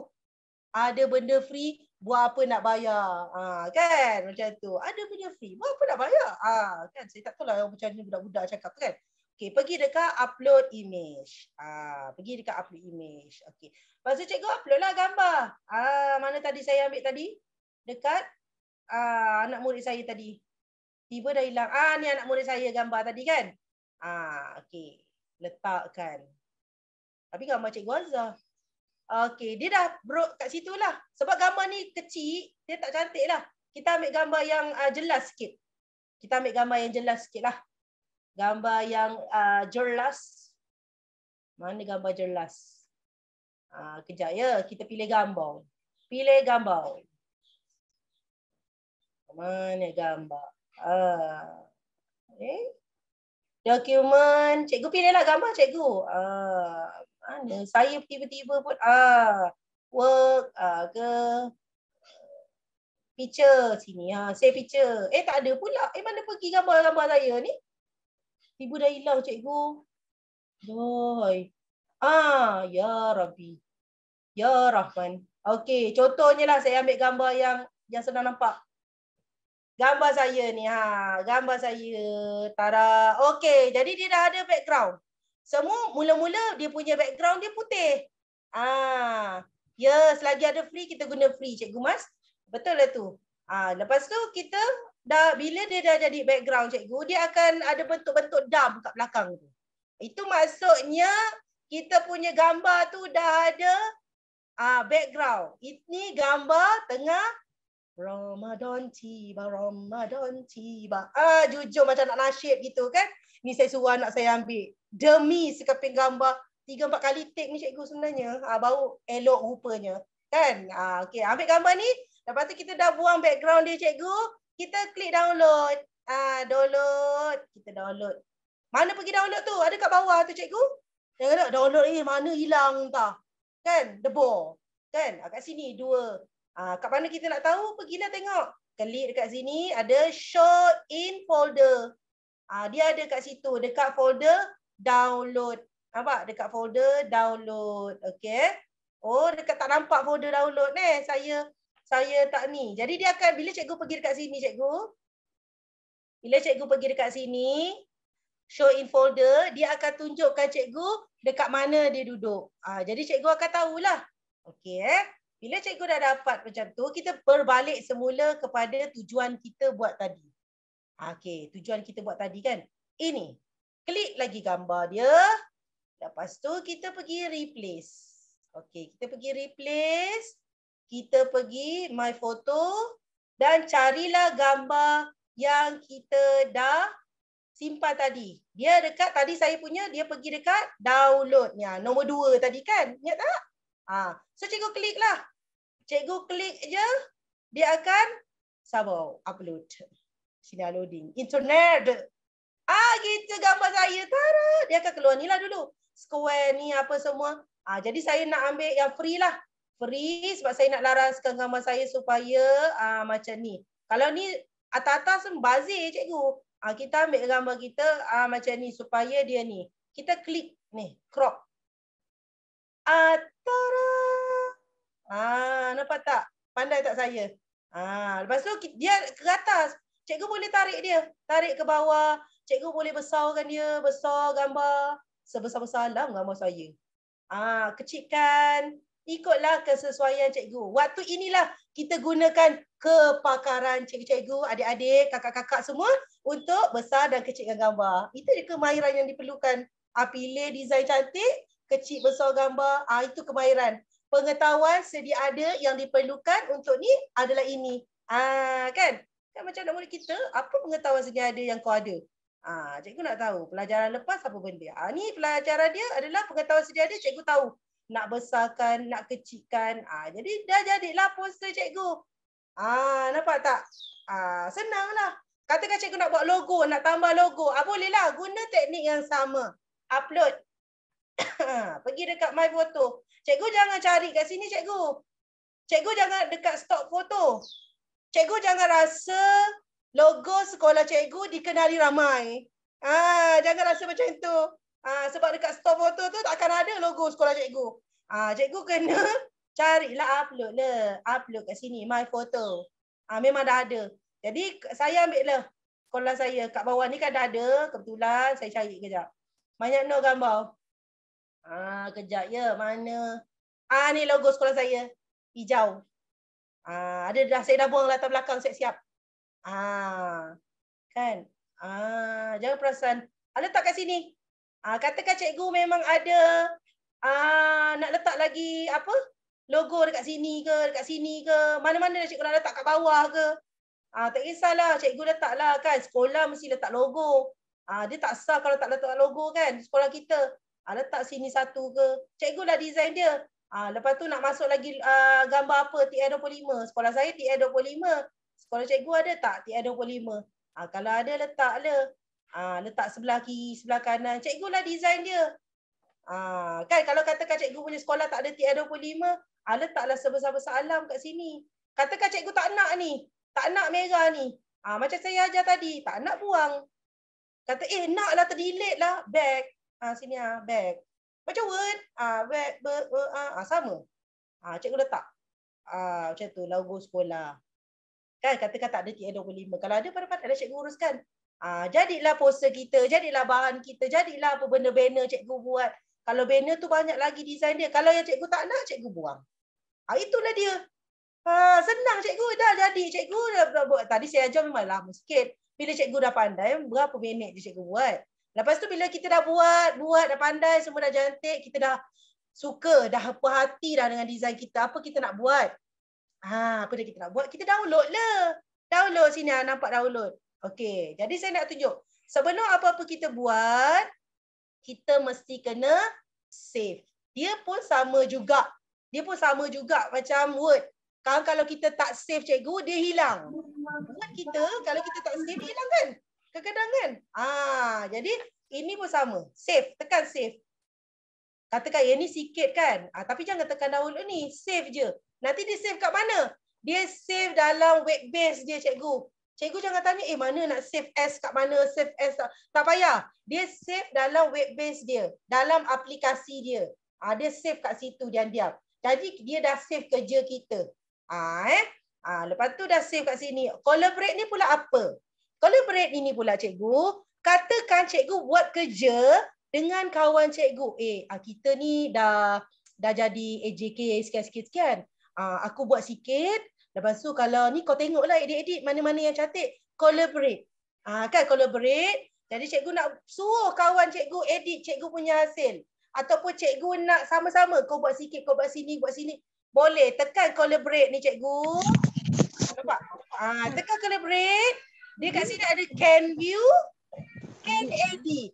Ada benda free, buat apa nak bayar. Kan? Macam tu. Ada benda free, buat apa nak bayar. Kan? Saya tak tahu lah macam ni budak-budak cakap kan. Okey, pergi dekat upload image. Pergi dekat upload image. Okey. Lepas tu cikgu upload lah gambar. Mana tadi saya ambil tadi? Dekat anak murid saya tadi. Tiba dah hilang. Ni anak murid saya gambar tadi kan. Okey. Letakkan. Tapi gambar cikgu Azhar. Okey, dia dah brok kat situ lah. Sebab gambar ni kecil, dia tak cantik lah. Kita ambil gambar yang jelas sikit. Lah. Gambar yang jelas. Mana gambar jelas? Kejap ya, kita pilih gambar. Mana gambar? Dokumen. Cikgu pilihlah gambar cikgu. Mana? Saya tiba-tiba pun work ke picture sini. Save picture. Tak ada pula. Mana pergi gambar-gambar saya ni? Tiba dah hilang cikgu. Doi. Ya Rabbi. Ya Rahman. Okey, contohnya lah saya ambil gambar yang senang nampak. Gambar saya ni, gambar saya. Tara. Okey, jadi dia dah ada background. Semua mula-mula dia punya background dia putih. Ya, selagi ada free kita guna free, Cikgu Mas. Betul lah tu. Lepas tu kita bila dia dah jadi background cikgu, dia akan ada bentuk-bentuk dam kat belakang tu. Itu maksudnya kita punya gambar tu dah ada background. Ini gambar tengah Ramadan tiba, Ramadan tiba. Jujur macam nak nasyid gitu kan. Ni saya suruh anak saya ambil. Demi sekeping gambar 3-4 kali take ni cikgu sebenarnya. Baru elok rupanya. Kan? Okey, ambil gambar ni. Lepas tu kita dah buang background dia cikgu. Kita klik download. Download. Kita download. Mana pergi download tu? Ada kat bawah tu cikgu. Jangan nak download mana hilang tah. Kan? Debor. Kan? Kat sini 2. Kat mana kita nak tahu? Pergilah tengok. Klik dekat sini. Ada show in folder. Dia ada kat situ. Dekat folder download. Nampak? Dekat folder download. Okey. Oh, dekat tak nampak folder download ni. Saya tak ni. Jadi dia akan, bila cikgu pergi dekat sini cikgu. Bila cikgu pergi dekat sini. Show in folder. Dia akan tunjukkan cikgu dekat mana dia duduk. Jadi cikgu akan tahulah. Okey. Bila cikgu dah dapat macam tu. Kita berbalik semula kepada tujuan kita buat tadi. Okey. Tujuan kita buat tadi kan. Ini. Klik lagi gambar dia. Lepas tu kita pergi replace. Okey. Kita pergi replace. Kita pergi my photo dan carilah gambar yang kita dah simpan tadi. Dia dekat tadi saya punya, dia pergi dekat downloadnya. Nombor 2 tadi kan? Ingat tak? So cikgu klik lah. Cikgu klik je, dia akan sabar upload. Sini loading. Internet. Gitu gambar saya. Tara. Dia akan keluar ni lah dulu. Square ni apa semua. Jadi saya nak ambil yang free lah. Free sebab saya nak laraskan gambar saya supaya macam ni. Kalau ni atas-atas bazir cikgu. Kita ambil gambar kita macam ni supaya dia ni. Kita klik ni, crop. Nampak tak? Pandai tak saya? Lepas tu dia ke atas. Cikgu boleh tarik dia. Tarik ke bawah. Cikgu boleh besarkan dia. Besar gambar. Sebesar-besar dalam gambar saya. Kecilkan. Ikutlah kesesuaian cikgu. Waktu inilah kita gunakan kepakaran cikgu-cikgu, adik-adik, kakak-kakak semua untuk besar dan kecilkan gambar. Itu je kemahiran yang diperlukan. Pilih desain cantik, kecil besar gambar. Itu kemahiran. Pengetahuan sedia ada yang diperlukan untuk ni adalah ini. Kan? Kan macam nak murid kita, apa pengetahuan sedia ada yang kau ada? Cikgu nak tahu. Pelajaran lepas apa benda? Ni pelajaran dia adalah pengetahuan sedia ada, cikgu tahu. Nak besarkan, nak kecilkan. Jadi dah jadilah poster cikgu. Nampak tak? Senanglah. Katakan cikgu nak buat logo, nak tambah logo. Bolehlah guna teknik yang sama. Upload. Pergi dekat my photo. Cikgu jangan cari kat sini cikgu. Cikgu jangan dekat stock foto. Cikgu jangan rasa logo sekolah cikgu dikenali ramai. Jangan rasa macam itu. Sebab dekat store foto tu tak akan ada logo sekolah cikgu. Cikgu kena carilah upload lah. Upload kat sini, my photo. Memang dah ada. Jadi saya ambil lah sekolah saya. Kat bawah ni kan dah ada. Kebetulan saya cari kejap. Banyak no gambar. Kejap ya. Mana? Ni logo sekolah saya. Hijau. Ada dah. Saya dah buang latar belakang siap-siap. Kan? Jangan perasan. Letak kat sini. Katakan cikgu memang ada nak letak lagi apa? Logo dekat sini ke, mana-mana cikgu nak letak kat bawah ke. Tak kisahlah, cikgu letaklah kan. Sekolah mesti letak logo. Dia tak sah kalau tak letak logo kan, sekolah kita. Letak sini satu ke. Cikgu dah design dia. Lepas tu nak masuk lagi gambar apa? TI25. Sekolah saya TI25. Sekolah cikgu ada tak TI25? Kalau ada letaklah. Letak sebelah kiri, sebelah kanan. Cikgu lah design dia. Kan kalau katakan cikgu punya sekolah tak ada TI25, letaklah sebesar-besar alam kat sini. Katakan cikgu tak nak ni, tak nak merah ni. Macam saya ajar tadi, tak nak buang. Kata, nak lah, terdelete lah. Bag. Sini bag. Macam word. Bag, sama. Cikgu letak. Macam tu, logo sekolah. Kan, katakan tak ada TI25. Kalau ada, pada-pada cikgu uruskan. Jadilah poster kita, jadilah bahan kita, jadilah apa benda banner cikgu buat. Kalau banner tu banyak lagi design dia. Kalau yang cikgu tak nak, cikgu buang. Itulah dia. Senang cikgu dah jadi. Cikgu dah buat. Tadi saya ajar memang lama sikit. Bila cikgu dah pandai, berapa minit je cikgu buat. Lepas tu bila kita dah buat, dah pandai, semua dah cantik, kita dah suka, dah hati dah dengan design kita. Apa kita nak buat? Apa dah kita nak buat? Kita download lah. Download sini, nampak download. Okey, jadi saya nak tunjuk. Sebelum apa-apa kita buat, kita mesti kena save. Dia pun sama juga. Macam Word. Kalau kita tak save cikgu, dia hilang. Word kita, kalau kita tak save, dia hilang kan? Kadang-kadang kan? Jadi ini pun sama. Save, tekan save. Katakan yang ni sikit kan? Tapi jangan tekan download ni. Save je. Nanti dia save kat mana? Dia save dalam web base dia cikgu. Cikgu jangan tanya, mana nak save as kat mana, save as tak payah. Dia save dalam web base dia, dalam aplikasi dia. Dia save kat situ diam-diam. Jadi dia dah save kerja kita. Lepas tu dah save kat sini. Collaborate ni pula apa? Collaborate ini pula cikgu, katakan cikgu buat kerja dengan kawan cikgu. Kita ni dah jadi AJK sekian-sekian. Aku buat sikit. Lepas tu kalau ni kau tengoklah edit-edit mana-mana yang cantik. Collaborate. Kan collaborate. Jadi cikgu nak suruh kawan cikgu edit cikgu punya hasil. Ataupun cikgu nak sama-sama. Kau buat sikit, kau buat sini, buat sini. Boleh. Tekan collaborate ni cikgu. Nampak? Tekan collaborate. Dia kat sini ada can view, can edit.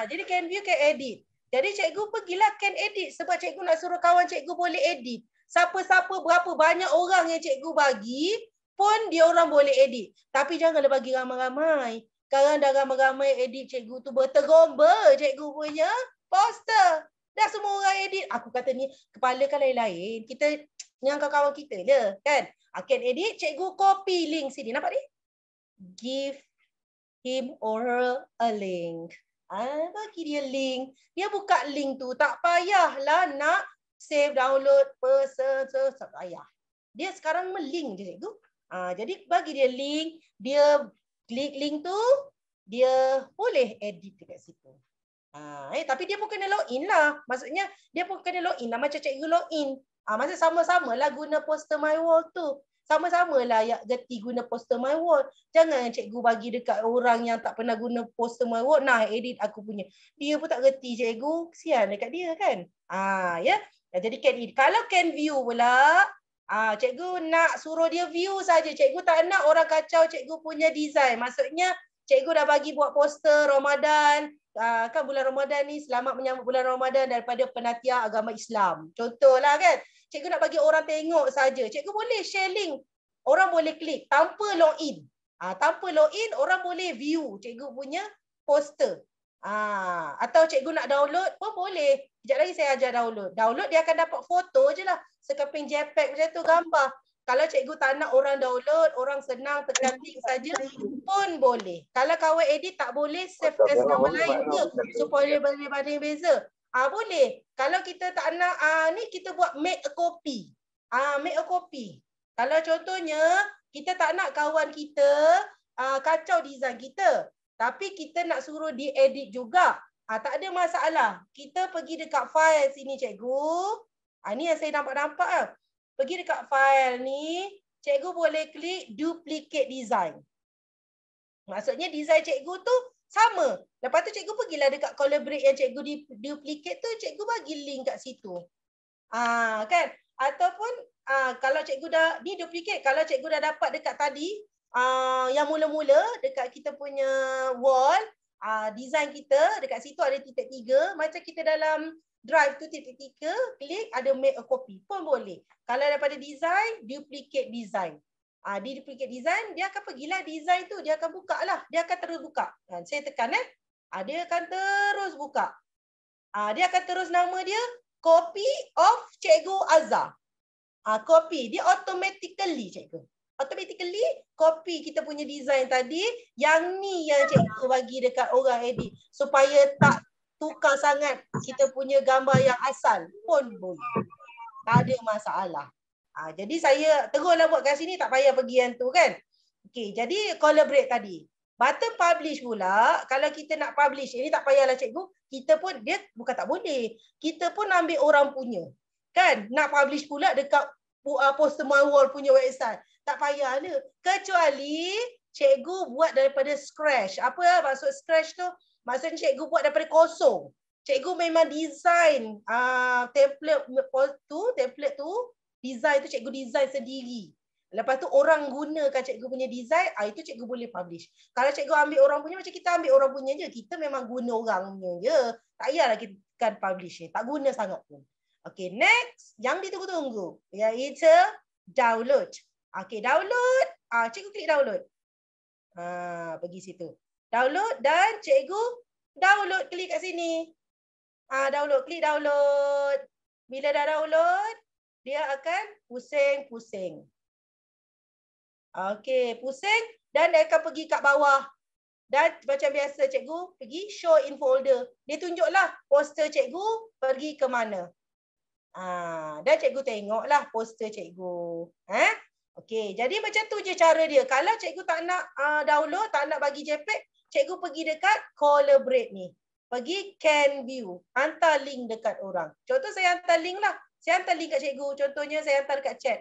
Jadi can view, can edit. Jadi cikgu pergilah can edit. Sebab cikgu nak suruh kawan cikgu boleh edit. Siapa-siapa berapa banyak orang yang cikgu bagi pun dia orang boleh edit. Tapi janganlah bagi ramai-ramai. Sekarang dah ramai-ramai edit cikgu tu berterombol cikgu punya poster. Dah semua orang edit. Aku kata ni kepala kan lain-lain. Kita dengan kawan-kawan kita je kan. Akan edit, cikgu copy link sini. Nampak ni? Give him or her a link. Bagi dia link. Dia buka link tu. Tak payahlah nak save, download, person, tak payah. Dia sekarang melink je cikgu. Jadi bagi dia link, dia klik link tu, dia boleh edit dekat situ. Tapi dia pun kena login lah. Maksudnya dia pun kena login lah macam cikgu login. Masa sama-sama lah guna poster my wall tu. Sama-sama lah ya geti guna poster my wall. Jangan cikgu bagi dekat orang yang tak pernah guna poster my wall. Nah, edit aku punya. Dia pun tak geti cikgu. Kesian dekat dia kan. Ya. Jadi can edit. Kalau can view pula, cikgu nak suruh dia view saja. Cikgu tak nak orang kacau cikgu punya design. Maksudnya cikgu dah bagi buat poster Ramadan. Kan bulan Ramadan ni selamat menyambut bulan Ramadan daripada penatiah agama Islam. Contohlah kan. Cikgu nak bagi orang tengok saja. Cikgu boleh share link. Orang boleh klik tanpa login. Tanpa login orang boleh view cikgu punya poster. Atau cikgu nak download pun boleh. Sekejap lagi saya ajar download. Download dia akan dapat foto je lah. Sekeping JPEG macam tu gambar. Kalau cikgu tak nak orang download, orang senang tekan link saja pun boleh. Kalau kawan edit tak boleh, save as nama lain ke supaya boleh banding beza. Boleh. Kalau kita tak nak, ni kita buat make a copy. Make a copy. Kalau contohnya, kita tak nak kawan kita kacau design kita. Tapi kita nak suruh dia edit juga. Tak ada masalah. Kita pergi dekat file sini cikgu. Ni yang saya nampak-nampak. Pergi dekat file ni. Cikgu boleh klik duplicate design. Maksudnya design cikgu tu sama. Lepas tu cikgu pergilah dekat collaborate yang cikgu duplicate tu. Cikgu bagi link kat situ. Kan? Ataupun kalau cikgu dah, ni duplicate. Kalau cikgu dah dapat dekat tadi. Yang mula-mula dekat kita punya wall. Design kita dekat situ ada titik 3 macam kita dalam drive tu titik 3 klik ada make a copy pun boleh. Kalau daripada design duplicate design. Di duplicate design, dia akan pergilah design tu, dia akan buka lah. Dia akan terus buka. Saya tekan dia akan terus buka. Dia akan terus nama dia copy of Cikgu Azhar. Copy. Dia automatically cikgu. Automatically copy kita punya design tadi. Yang ni yang cikgu bagi dekat orang edit. Supaya tak tukar sangat kita punya gambar yang asal pun boleh. Tak ada masalah. Jadi saya teruslah buat kat sini, tak payah pergi yang tu kan. Okey, jadi collaborate tadi. Button publish pula, kalau kita nak publish, ini tak payahlah cikgu, kita pun, dia bukan tak boleh. Kita pun ambil orang punya. Kan? Nak publish pula dekat poster my wall punya website. Tak payah ada. Kecuali cikgu buat daripada scratch. Apa maksud scratch tu? Maksudnya cikgu buat daripada kosong. Cikgu memang design template tu, design tu cikgu design sendiri. Lepas tu orang gunakan cikgu punya design, itu cikgu boleh publish. Kalau cikgu ambil orang punya, macam kita ambil orang punya je. Kita memang guna orang punya je. Tak payahlah kita kan publish ni. Tak guna sangat pun. Okay, next. Yang ditunggu-tunggu. Iaitu download. Okay, download. Cikgu klik download. Pergi situ. Download dan cikgu download. Klik kat sini. Download. Klik download. Bila dah download, dia akan pusing-pusing. Okey, pusing dan dia akan pergi kat bawah. Dan macam biasa cikgu pergi show in folder. Dia tunjuklah poster cikgu pergi ke mana. Dan cikgu tengoklah poster cikgu. Okey, jadi macam tu je cara dia. Kalau cikgu tak nak download, tak nak bagi JPEG, cikgu pergi dekat collaborate ni. Pergi can view. Hantar link dekat orang. Contoh saya hantar link lah. Saya hantar link kat cikgu. Contohnya saya hantar dekat chat.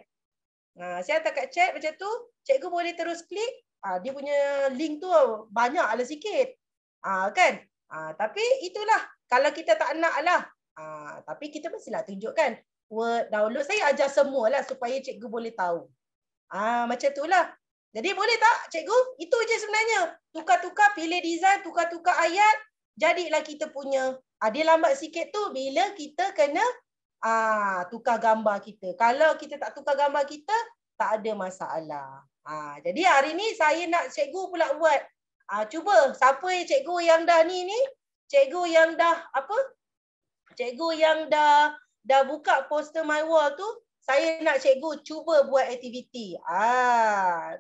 Saya hantar kat chat macam tu. Cikgu boleh terus klik. Dia punya link tu banyak lah sikit. Kan? Tapi itulah. Kalau kita tak nak lah. Tapi kita mestilah tunjukkan. Word, download. Saya ajar semua lah supaya cikgu boleh tahu. Macam tu lah. Jadi boleh tak cikgu? Itu je sebenarnya. Tukar-tukar, pilih design, tukar-tukar ayat. Jadilah kita punya. Dia lambat sikit tu bila kita kena tukar gambar kita. Kalau kita tak tukar gambar kita, tak ada masalah. Jadi hari ni saya nak cikgu pula buat. Cuba siapa cikgu yang dah ni? Cikgu yang dah apa? Cikgu yang dah buka poster my wall tu, saya nak cikgu cuba buat aktiviti.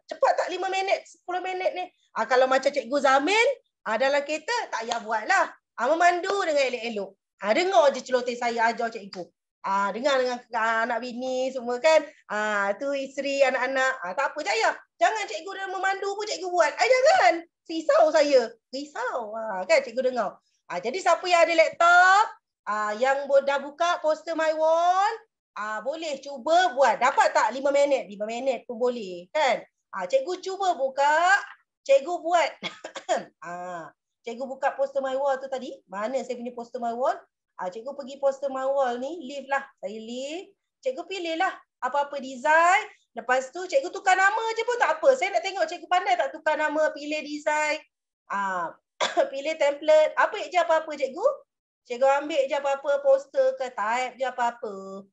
Cepat tak 5 minit, 10 minit ni? Kalau macam cikgu Zamin, dalam kereta tak payah buat lah. Memandu dengan elok-elok. Dengar je celoteh saya ajar cikgu. Dengar dengan anak bini semua kan. Tu isteri, anak-anak. Tak apa, Jaya. Jangan cikgu dah memandu pun cikgu buat. Jangan. Risau saya. Risau. Kan cikgu dengar. Jadi siapa yang ada laptop, yang dah buka poster my wall, boleh cuba buat. Dapat tak 5 minit? 5 minit pun boleh. Kan? Cikgu cuba buka. Cikgu buat. Cikgu buka poster my wall tu tadi. Mana saya punya poster my wall? Cikgu pergi poster my wall ni. Leave lah. Saya leave. Cikgu pilih lah apa-apa design. Lepas tu cikgu tukar nama je pun tak apa. Saya nak tengok cikgu pandai tak tukar nama. Pilih design. Pilih template. Apa je apa-apa cikgu. Cikgu ambil je apa-apa poster ke type je apa-apa.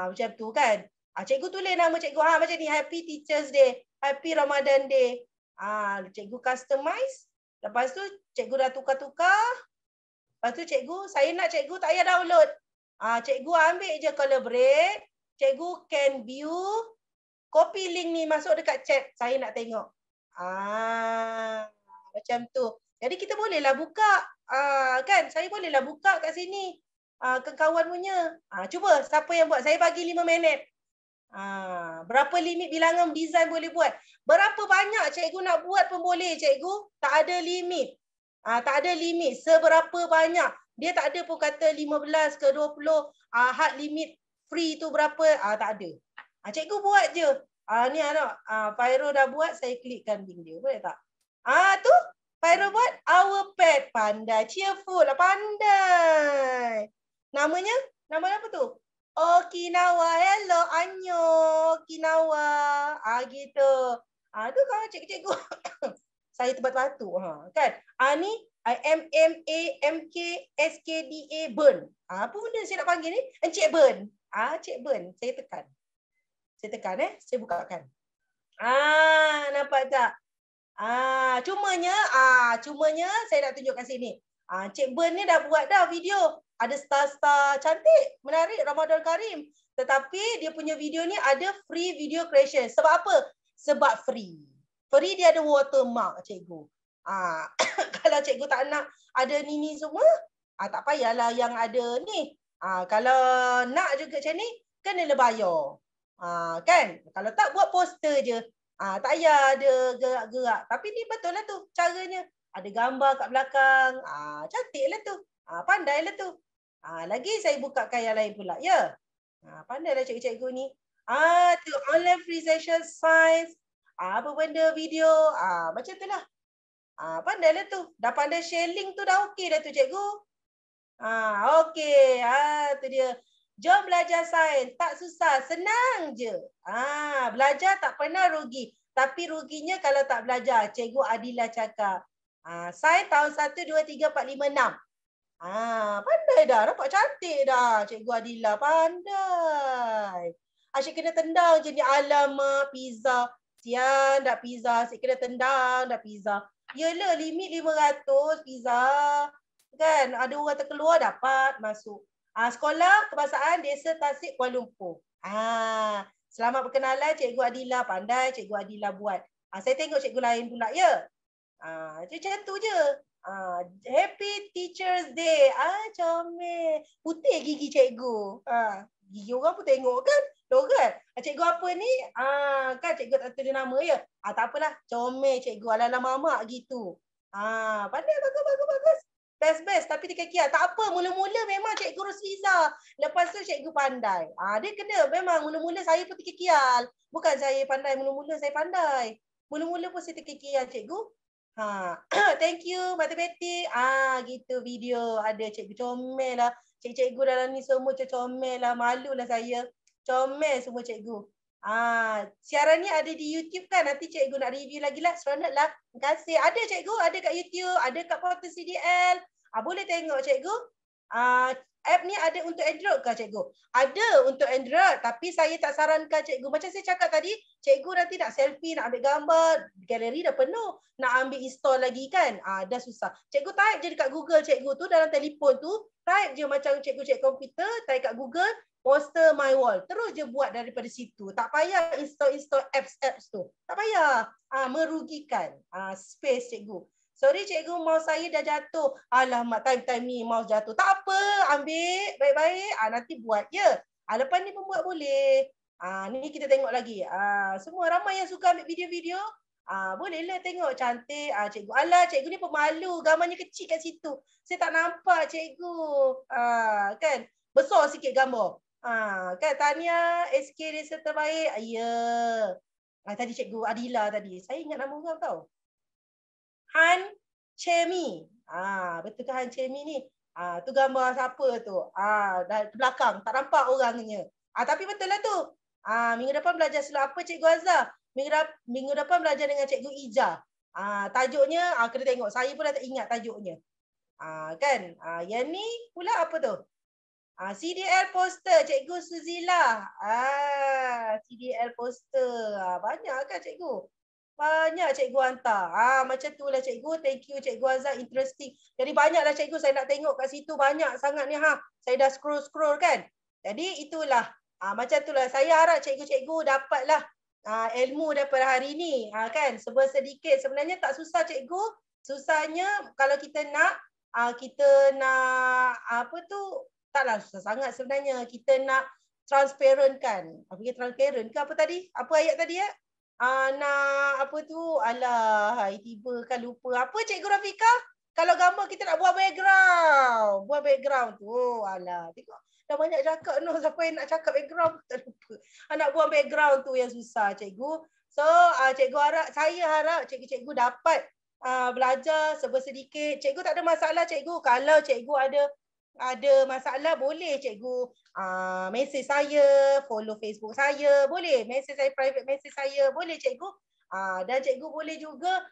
Macam tu kan. Cikgu tulis nama cikgu. Macam ni. Happy Teachers Day. Happy Ramadan Day. Cikgu customize. Lepas tu cikgu dah tukar-tukar. Lepas tu cikgu, saya nak cikgu tak payah download. Cikgu ambil je collaborate. Cikgu can view. Copy link ni masuk dekat chat. Saya nak tengok. Macam tu. Jadi kita bolehlah buka. Kan? Saya bolehlah buka kat sini. Ke kawan punya. Cuba siapa yang buat. Saya bagi 5 minit. Berapa limit bilangan design boleh buat? Berapa banyak cikgu nak buat pun boleh cikgu. Tak ada limit. Tak ada limit. Seberapa banyak. Dia tak ada pun kata 15 ke 20. Hard limit free tu berapa. Tak ada. Cikgu buat je. Ni anak. Fairo dah buat. Saya klikkan link dia. Boleh tak? Tu. Fairo buat. Our pet. Pandai. Cheerful. Pandai. Namanya? Nama apa tu? Okinawa. Hello. Annyo. Okinawa. Gitu. Tu kalau cikgu-cikgu. Saya terbatu-batu. Kan? Ni MMAMKSKDA Burn. Apa benda saya nak panggil ni? Encik Burn. Cik Burn. Saya tekan. Saya bukakan. nampak tak? Cumanya saya nak tunjuk kat sini. Cik Ben ni dah buat dah video. Ada star-star cantik, menarik, Ramadan Karim. Tetapi dia punya video ni ada free video creation. Sebab apa? Sebab free. Free dia ada watermark, cikgu. Kalau cikgu tak nak ada ni semua, tak payahlah yang ada ni. Kalau nak juga macam ni, kena bayar. Kan? Kalau tak, buat poster je. Tak payah ada gerak-gerak. Tapi ni betul lah tu caranya. Ada gambar kat belakang. Cantik lah tu. Pandai lah tu. Lagi saya bukakan yang lain pula. Ya. Pandai lah cikgu-cikgu ni. Tu online free session science. Apa benda video. Macam tu lah. Pandai lah tu. Dah pandai share link tu dah okey dah tu cikgu. Okey. Tu dia. Jom belajar sains. Tak susah. Senang je. Belajar tak pernah rugi. Tapi ruginya kalau tak belajar. Cikgu Adila cakap. Sains tahun 1, 2, 3, 4, 5, 6. Pandai dah. Nampak cantik dah. Cikgu Adila. Pandai. Asyik kena tendang je ni. Alamak, pizza. Sian dah pizza. Asyik kena tendang dah pizza. Yelah, limit 500 pizza. Kan? Ada orang terkeluar dapat masuk. Sekolah Kebangsaan Desa Tasik Kuala Lumpur. Selamat berkenalan Cikgu Adila. Pandai Cikgu Adila buat. Saya tengok cikgu lain pula ya. Macam tu je. Happy Teachers Day. Comel. Putih gigi cikgu. Gigi orang pun tengok kan. Tahu kan? Cikgu apa ni? Kan cikgu tak tahu nama ya. Tak apalah. Comel cikgu. Ala-ala mamak gitu. Pandai. Bagus. Best. Tapi dia tak apa. Mula-mula memang Cikgu Rosliza. Lepas tu cikgu pandai. Dia kena. Memang mula-mula saya pun terkikial. Bukan saya pandai. Mula-mula saya pandai. Mula-mula pun saya terkikial cikgu. Thank you. Matematik. Gitu video. Ada cikgu comel lah. Cikgu dalam ni semua comel lah. Malu lah saya. Comel semua cikgu. Siaran ni ada di YouTube kan? Nanti cikgu nak review lagi lah. Seronok lah. Terima kasih. Ada cikgu, ada kat YouTube, ada kat portal CDL. Boleh tengok cikgu. App ni ada untuk Android ke cikgu? Ada untuk Android. Tapi saya tak sarankan cikgu. Macam saya cakap tadi, cikgu nanti nak selfie, nak ambil gambar. Galeri dah penuh. Nak ambil install lagi kan? Dah susah. Cikgu type je dekat Google cikgu tu dalam telefon tu. Type je macam cikgu-cikgu komputer. Type kat Google. Poster my wall. Terus je buat daripada situ. Tak payah install apps tu. Tak payah. Merugikan. Space cikgu. Sorry cikgu, mouse saya dah jatuh. Alamak, time-time ni mouse jatuh. Tak apa, ambil baik-baik. Nanti buat je. Lepas ni pun buat boleh. Ni kita tengok lagi. Semua ramai yang suka ambil video-video. Bolehlah tengok cantik. Cikgu, alah cikgu ni pemalu. Gambarnya kecil kat situ. Saya tak nampak cikgu. Kan? Besar sikit gambar. Kan Tania, SK Desa Terbaik. Ya. Tadi cikgu Adila tadi. Saya ingat nama orang tau. Han Chemi. Betul ke Han Chemi ni? Tu gambar siapa tu? Dari belakang. Tak nampak orangnya. Tapi betul lah tu. Minggu depan belajar apa Cikgu Azhar? Minggu depan belajar dengan Cikgu Ija. Tajuknya, kena tengok. Saya pun dah tak ingat tajuknya. Kan? Yang ni pula apa tu? CDL poster. Cikgu Suzila. CDL poster. Banyak kan cikgu? Banyak cikgu hantar. Macam tu lah cikgu. Thank you cikgu Azhar. Interesting. Jadi banyaklah cikgu saya nak tengok kat situ. Banyak sangat ni. Saya dah scroll kan. Jadi itulah. Macam tu lah. Saya harap cikgu-cikgu dapatlah ilmu daripada hari ni. Kan. Sedikit. Sebenarnya tak susah cikgu. Susahnya kalau kita nak apa tu. Taklah susah sangat sebenarnya. Kita nak transparent kan. Transparent ke apa tadi? Apa ayat tadi ya? Nak apa tu? Alah, tiba kan lupa. Apa Cikgu Rafika? Kalau gambar kita nak buat background. Buat background tu. Alah, tengok. Dah banyak cakap no. Siapa yang nak cakap background? Tak lupa. Nak buat background tu yang susah cikgu. So, saya harap cikgu-cikgu dapat belajar sedikit. Cikgu tak ada masalah cikgu. Kalau cikgu ada masalah boleh cikgu mesej saya, follow Facebook saya, boleh mesej saya, private mesej saya, boleh cikgu. Dan cikgu boleh juga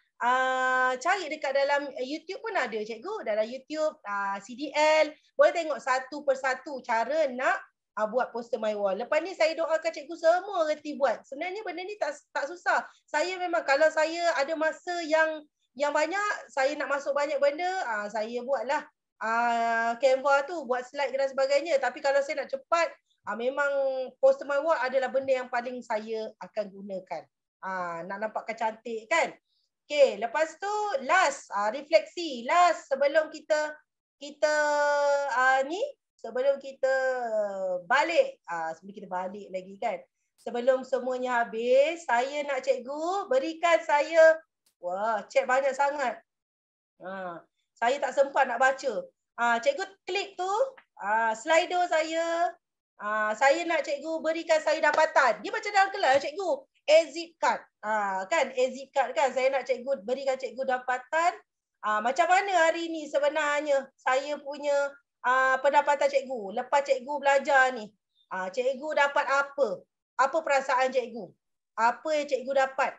cari dekat dalam YouTube pun ada cikgu. Dalam YouTube CDL boleh tengok satu persatu cara nak buat poster my wall. Lepas ni saya doakan cikgu semua reti buat. Sebenarnya benda ni tak susah. Saya memang kalau saya ada masa yang banyak, saya nak masuk banyak benda, saya buatlah Canva tu, buat slide dan sebagainya. Tapi kalau saya nak cepat, memang poster my wall adalah benda yang paling saya akan gunakan. Nak nampakkan cantik kan. Okay, lepas tu last refleksi. Last sebelum kita sebelum kita balik. Sebelum kita balik lagi kan. Sebelum semuanya habis, saya nak cikgu berikan saya, wah, chat banyak sangat. Saya tak sempat nak baca. Cikgu klik tu, Slido saya. Saya nak cikgu berikan saya dapatan. Dia macam dalam kelas, cikgu. Exit card. Kan, exit card kan. Saya nak cikgu berikan cikgu dapatan. Macam mana hari ni sebenarnya saya punya pendapatan cikgu. Lepas cikgu belajar ni, cikgu dapat apa? Apa perasaan cikgu? Apa yang cikgu dapat?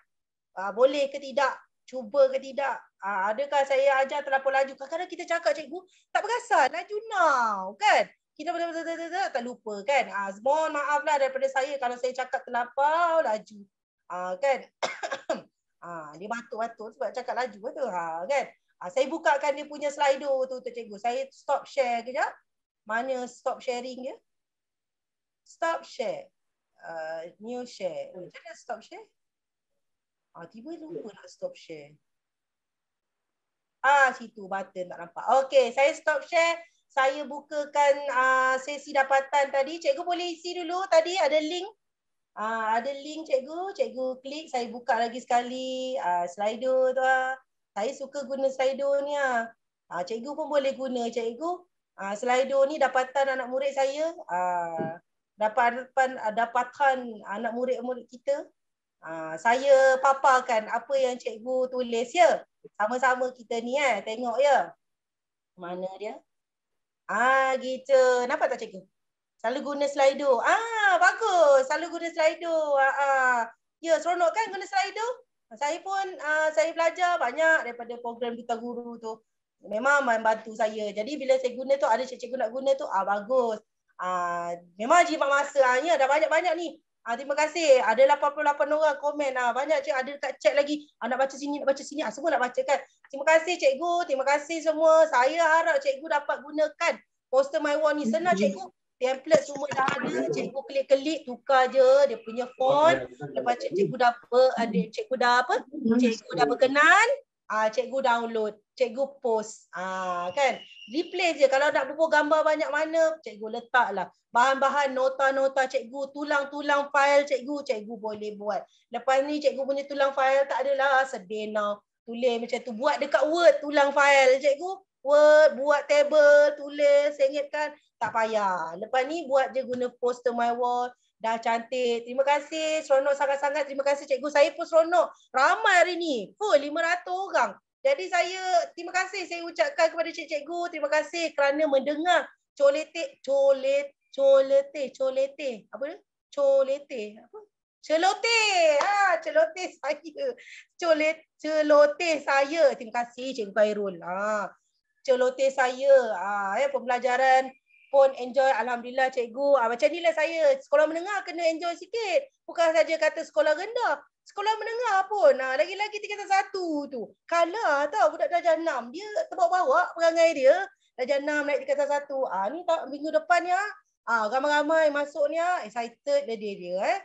Boleh ke tidak? Cuba ke tidak? Adakah saya ajar terlampau laju? Kadang-kadang kita cakap cikgu, tak perasan, laju now. Kan? Kita betul-betul tak lupa kan? Mohon maaflah daripada saya kalau saya cakap terlampau laju. Kan? Dia batuk-batuk sebab cakap laju betul. Kan? Saya bukakan dia punya Slido tu cikgu. Saya stop share kejap. Mana stop sharing dia? Stop share. New share. Macam mana stop share? Tiba lupa nak stop share. Situ button tak nampak. Okey, saya stop share. Saya bukakan sesi dapatan tadi. Cikgu boleh isi dulu. Tadi ada link. Ada link cikgu. Cikgu klik. Saya buka lagi sekali. Slido tu. Saya suka guna Slido ni. Cikgu pun boleh guna cikgu. Slido ni dapatan anak murid saya. Dapatan anak murid-murid kita. Saya paparkan apa yang cikgu tulis ya. Sama-sama kita ni tengok ya. Mana dia? Gitu. Nampak tak cikgu? Selalu guna Slido. Bagus. Selalu guna Slido. Ya, seronok kan guna Slido? Saya pun saya belajar banyak daripada program Duta Guru tu. Memang membantu saya. Jadi bila saya guna tu, ada cikgu nak guna tu, bagus. Memang jimat masa. Ada banyak-banyak ni. Terima kasih. Ada 88 orang komen. Banyak cikgu ada dekat chat lagi. Nak baca sini, nak baca sini. Semua nak baca kan. Terima kasih cikgu. Terima kasih semua. Saya harap cikgu dapat gunakan poster my wall ni. Senang cikgu. Template semua dah ada. Cikgu klik-klik, tukar je dia punya font. Lepas cikgu dah berkenan. Cikgu download. Cikgu post. Kan. Replace je. Kalau nak bubuh gambar banyak mana, cikgu letaklah. Bahan-bahan, nota-nota cikgu, tulang-tulang file cikgu boleh buat. Lepas ni cikgu punya tulang file tak adalah sedih now. Tulis macam tu. Buat dekat Word tulang file cikgu. Word, buat table, tulis, sengitkan. Tak payah. Lepas ni buat je guna poster my wall. Dah cantik. Terima kasih. Seronok sangat-sangat. Terima kasih cikgu. Saya pun seronok. Ramai hari ni. 500 orang. Jadi terima kasih saya ucapkan kepada cikgu. Terima kasih kerana mendengar celoteh saya. Celoteh saya. Terima kasih Cikgu Khairul. Celoteh saya. Pembelajaran pun enjoy. Alhamdulillah cikgu. Macam ni lah saya. Sekolah menengah kena enjoy sikit. Bukan saja kata sekolah rendah. Sekolah menengah pun. Lagi-lagi tingkatan 1 tu. Kalah tau budak darjah 6. Dia terbawa-bawa perangai dia. Darjah 6 naik tingkatan 1. Ni tak minggu depan ni. Ramai-ramai masuk ni. Excited dia.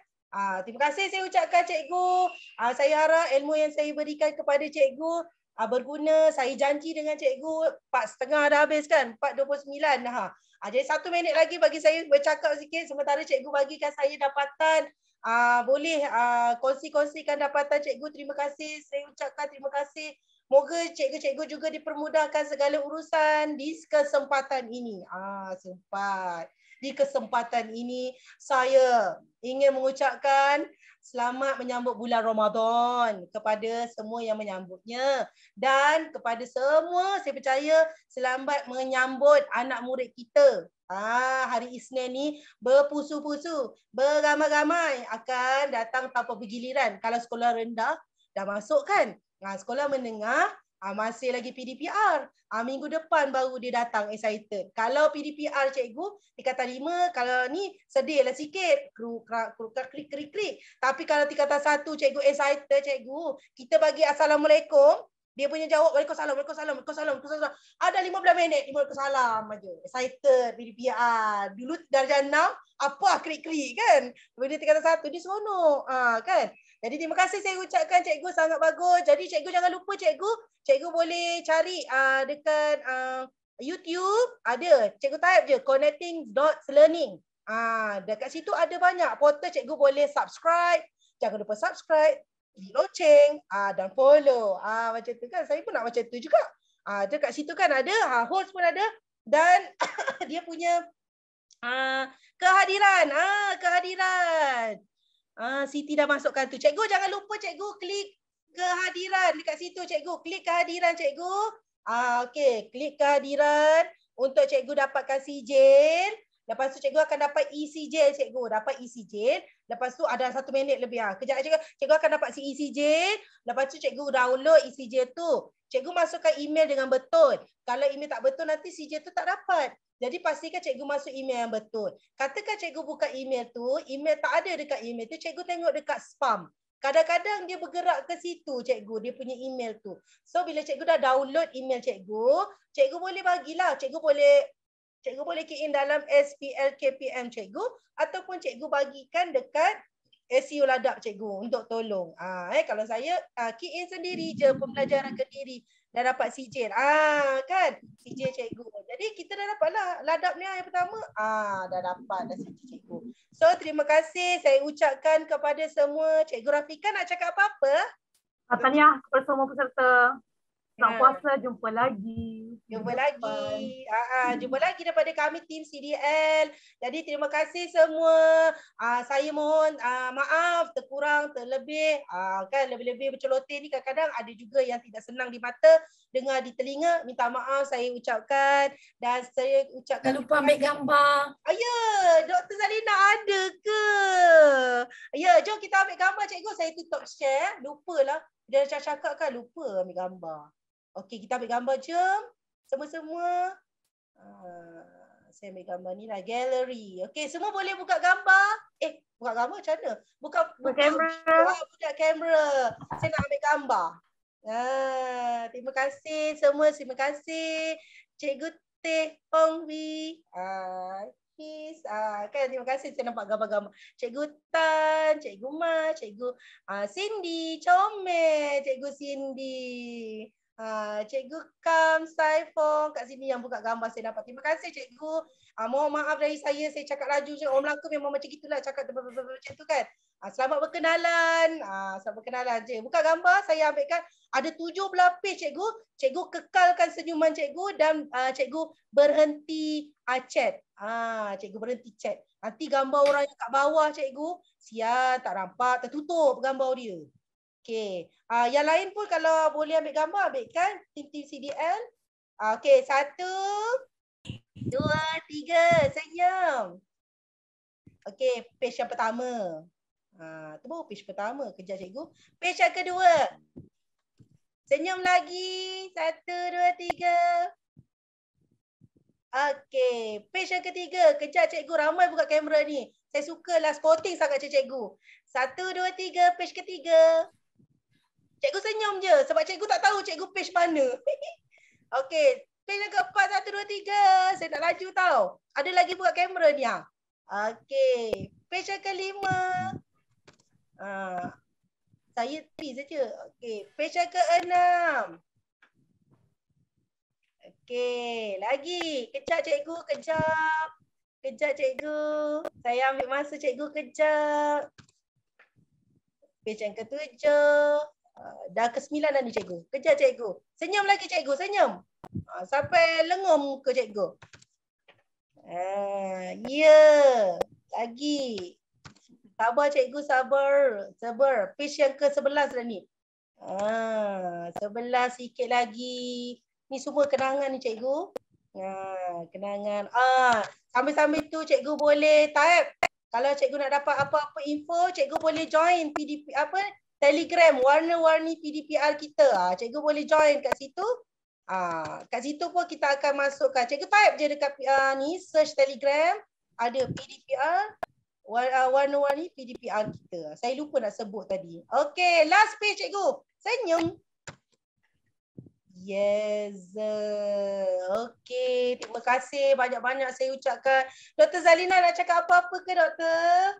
Terima kasih saya ucapkan cikgu. Saya harap ilmu yang saya berikan kepada cikgu berguna. Saya janji dengan cikgu 4.30 dah habis kan. 4.29 dah. Jadi 1 minit lagi bagi saya bercakap sikit. Sementara cikgu bagikan saya dapatan. Boleh kongsi-kongsikan dapatan cikgu. Terima kasih. Saya ucapkan terima kasih. Moga cikgu-cikgu juga dipermudahkan segala urusan di kesempatan ini. Di kesempatan ini saya ingin mengucapkan selamat menyambut bulan Ramadan kepada semua yang menyambutnya. Dan kepada semua saya percaya selamat menyambut anak murid kita. Hari Isnin ni berpusu-pusu, beramai-ramai akan datang tanpa bergiliran. Kalau sekolah rendah dah masuk kan? Sekolah menengah Masih lagi PDPR. Minggu depan baru dia datang excited. Kalau PDPR cikgu, tingkatan 5, kalau ni sedihlah sikit. Krik. Tapi kalau tingkatan 1 cikgu excited cikgu, kita bagi Assalamualaikum, dia punya jawab Waalaikumsalam. Ada 15 minit, Waalaikumsalam aja. Excited PDPR. Dulu darjah 6, apa krik-krik kan. Bila tingkatan 1 dia seronok. Kan? Jadi terima kasih saya ucapkan cikgu, sangat bagus. Jadi cikgu jangan lupa cikgu boleh cari dekat YouTube ada. Cikgu type je Connecting Dots Learning. Dekat situ ada banyak portal, cikgu boleh subscribe. Jangan lupa subscribe, loceng dan follow. Macam tu kan. Saya pun nak macam tu juga. Dekat situ kan ada, host pun ada dan dia punya kehadiran. Siti dah masukkan tu. Cikgu jangan lupa cikgu klik kehadiran dekat situ cikgu. Klik kehadiran cikgu. Okey, klik kehadiran untuk cikgu dapatkan sijil. Lepas tu cikgu akan dapat e-sijil cikgu. Dapat e-sijil. Lepas tu ada 1 minit lebih. Kejap cikgu akan dapat si e-sijil. Lepas tu cikgu download e-sijil tu. Cikgu masukkan email dengan betul. Kalau email tak betul nanti sijil tu tak dapat. Jadi pastikan cikgu masuk email yang betul. Katakan cikgu buka email tu, email tak ada dekat email tu, cikgu tengok dekat spam. Kadang-kadang dia bergerak ke situ cikgu, dia punya email tu. So bila cikgu dah download email cikgu boleh bagilah. Cikgu boleh key in dalam SPLKPM cikgu ataupun cikgu bagikan dekat SEO Ladap cikgu untuk tolong. Kalau saya key in sendiri je, pembelajaran kendiri dah dapat sijil. Kan? Sijil cikgu. Jadi kita dah dapatlah Ladap ni yang pertama. Dah dapat dah sijil cikgu. So terima kasih saya ucapkan kepada semua. Cikgu Rafika nak cakap apa-apa? Tahniah kepada semua peserta. Selamat puasa, jumpa lagi. Jumpa lagi daripada kami tim CDL. Jadi terima kasih semua. Saya mohon maaf terkurang, terlebih. Kan lebih-lebih berceloteh ni kadang-kadang ada juga yang tidak senang di mata, dengar di telinga. Minta maaf saya ucapkan dan saya ucapkan. Jangan lupa ambil gambar. Ya, Dr. Zalina ada ke? Ya, jom kita ambil gambar cikgu. Saya tutup share. Lupalah. Dia cakap kan lupa ambil gambar. Okey, kita ambil gambar jom. Semua-semua. Saya ambil gambar ni lah. Gallery. Okey, semua boleh buka gambar. Buka gambar macam mana? Buka kamera. Buka kamera. Saya nak ambil gambar. Terima kasih semua. Terima kasih. Cikgu Teh Hong Wee. Peace. Kan terima kasih saya nampak gambar-gambar. Cikgu Tan, Cikgu Ma, Cikgu Cindy, comel Cikgu Cindy. Cikgu Kam, Saifong kat sini yang buka gambar saya dapat. Terima kasih cikgu. Mohon maaf dari saya cakap laju je. Orang Melaka memang macam gitulah cakap macam tu kan. Selamat berkenalan. Selamat berkenalan je. Buka gambar saya ambilkan. Ada 17 page cikgu. Cikgu kekalkan senyuman cikgu dan cikgu berhenti chat. Cikgu berhenti chat. Nanti gambar orang yang kat bawah cikgu, sial tak nampak, tertutup gambar dia. Okey. Yang lain pun kalau boleh ambil gambar, ambilkan tim-tim CDL. Okey, 1, 2, 3, senyum. Okey, page yang pertama. Tu baru page pertama, kejar cikgu. Page yang kedua. Senyum lagi. 1, 2, 3. Okey, page yang ketiga. Kejar cikgu, ramai buka kamera ni. Saya sukalah sporting sangat cikgu. 1, 2, 3, page ketiga. Cikgu senyum je sebab cikgu tak tahu cikgu page mana. Okey, page yang keempat, 1, 2, 3. Saya nak laju tau. Ada lagi buka kamera ni. Okey, page yang kelima. Saya tepi saja. Okey, page yang keenam. Okey, lagi. Kejap cikgu, kejap. Kejap cikgu. Saya ambil masa cikgu kejap. Page yang ketujuh. Dah ke-9 dah ni cikgu. Kejap cikgu. Senyum lagi cikgu, senyum. Sampai lengur muka cikgu. Ya. Lagi. Sabar cikgu, sabar. Sabar. Page yang ke-11 dah ni. 11 sikit lagi. Ni semua kenangan ni cikgu. Kenangan. Sambil-sambil tu cikgu boleh type. Kalau cikgu nak dapat apa-apa info, cikgu boleh join PDP Telegram warna-warni PDPR kita. Cikgu boleh join kat situ. Kat situ pun kita akan masukkan. Cikgu type je dekat ni, search Telegram. Ada PDPR, warna-warni PDPR kita. Saya lupa nak sebut tadi. Okay, last page cikgu. Senyum. Yes. Okay, terima kasih banyak-banyak saya ucapkan. Dr. Zalina nak cakap apa-apa ke Doktor?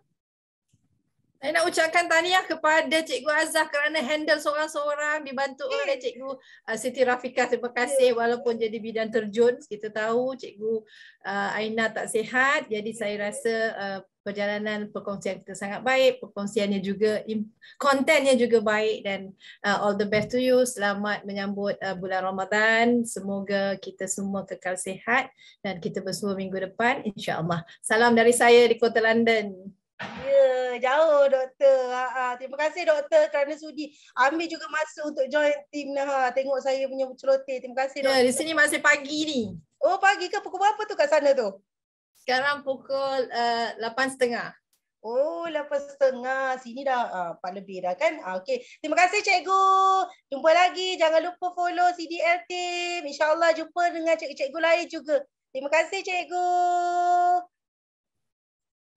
Saya nak ucapkan tahniah kepada Cikgu Azhar kerana handle seorang-seorang dibantu oleh Cikgu Siti Rafiqah. Terima kasih walaupun jadi bidang terjun. Kita tahu Cikgu Aina tak sihat. Jadi saya rasa perjalanan perkongsian kita sangat baik. Perkongsiannya juga, kontennya juga baik dan all the best to you. Selamat menyambut bulan Ramadan. Semoga kita semua kekal sihat dan kita bersua minggu depan insya-Allah. Salam dari saya di Kota London. Ya, jauh Doktor. Terima kasih Doktor kerana sudi ambil juga masa untuk join tim lah. Tengok saya punya celoteh. Terima kasih Doktor. Ya, di sini masih pagi ni. Oh, pagi ke? Pukul berapa tu kat sana tu? Sekarang pukul 8.30. Oh, 8.30. Sini dah 4 lebih dah kan? Okey. Terima kasih Cikgu. Jumpa lagi. Jangan lupa follow CDL Team. InsyaAllah jumpa dengan cikgu-cikgu lain juga. Terima kasih Cikgu.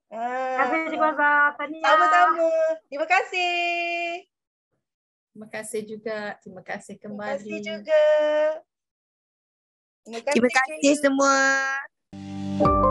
Terima kasih Cikgu Azhar. Tahniah. Sama-sama. Terima kasih. Terima kasih juga. Terima kasih kembali. Terima kasih juga. Terima kasih semua.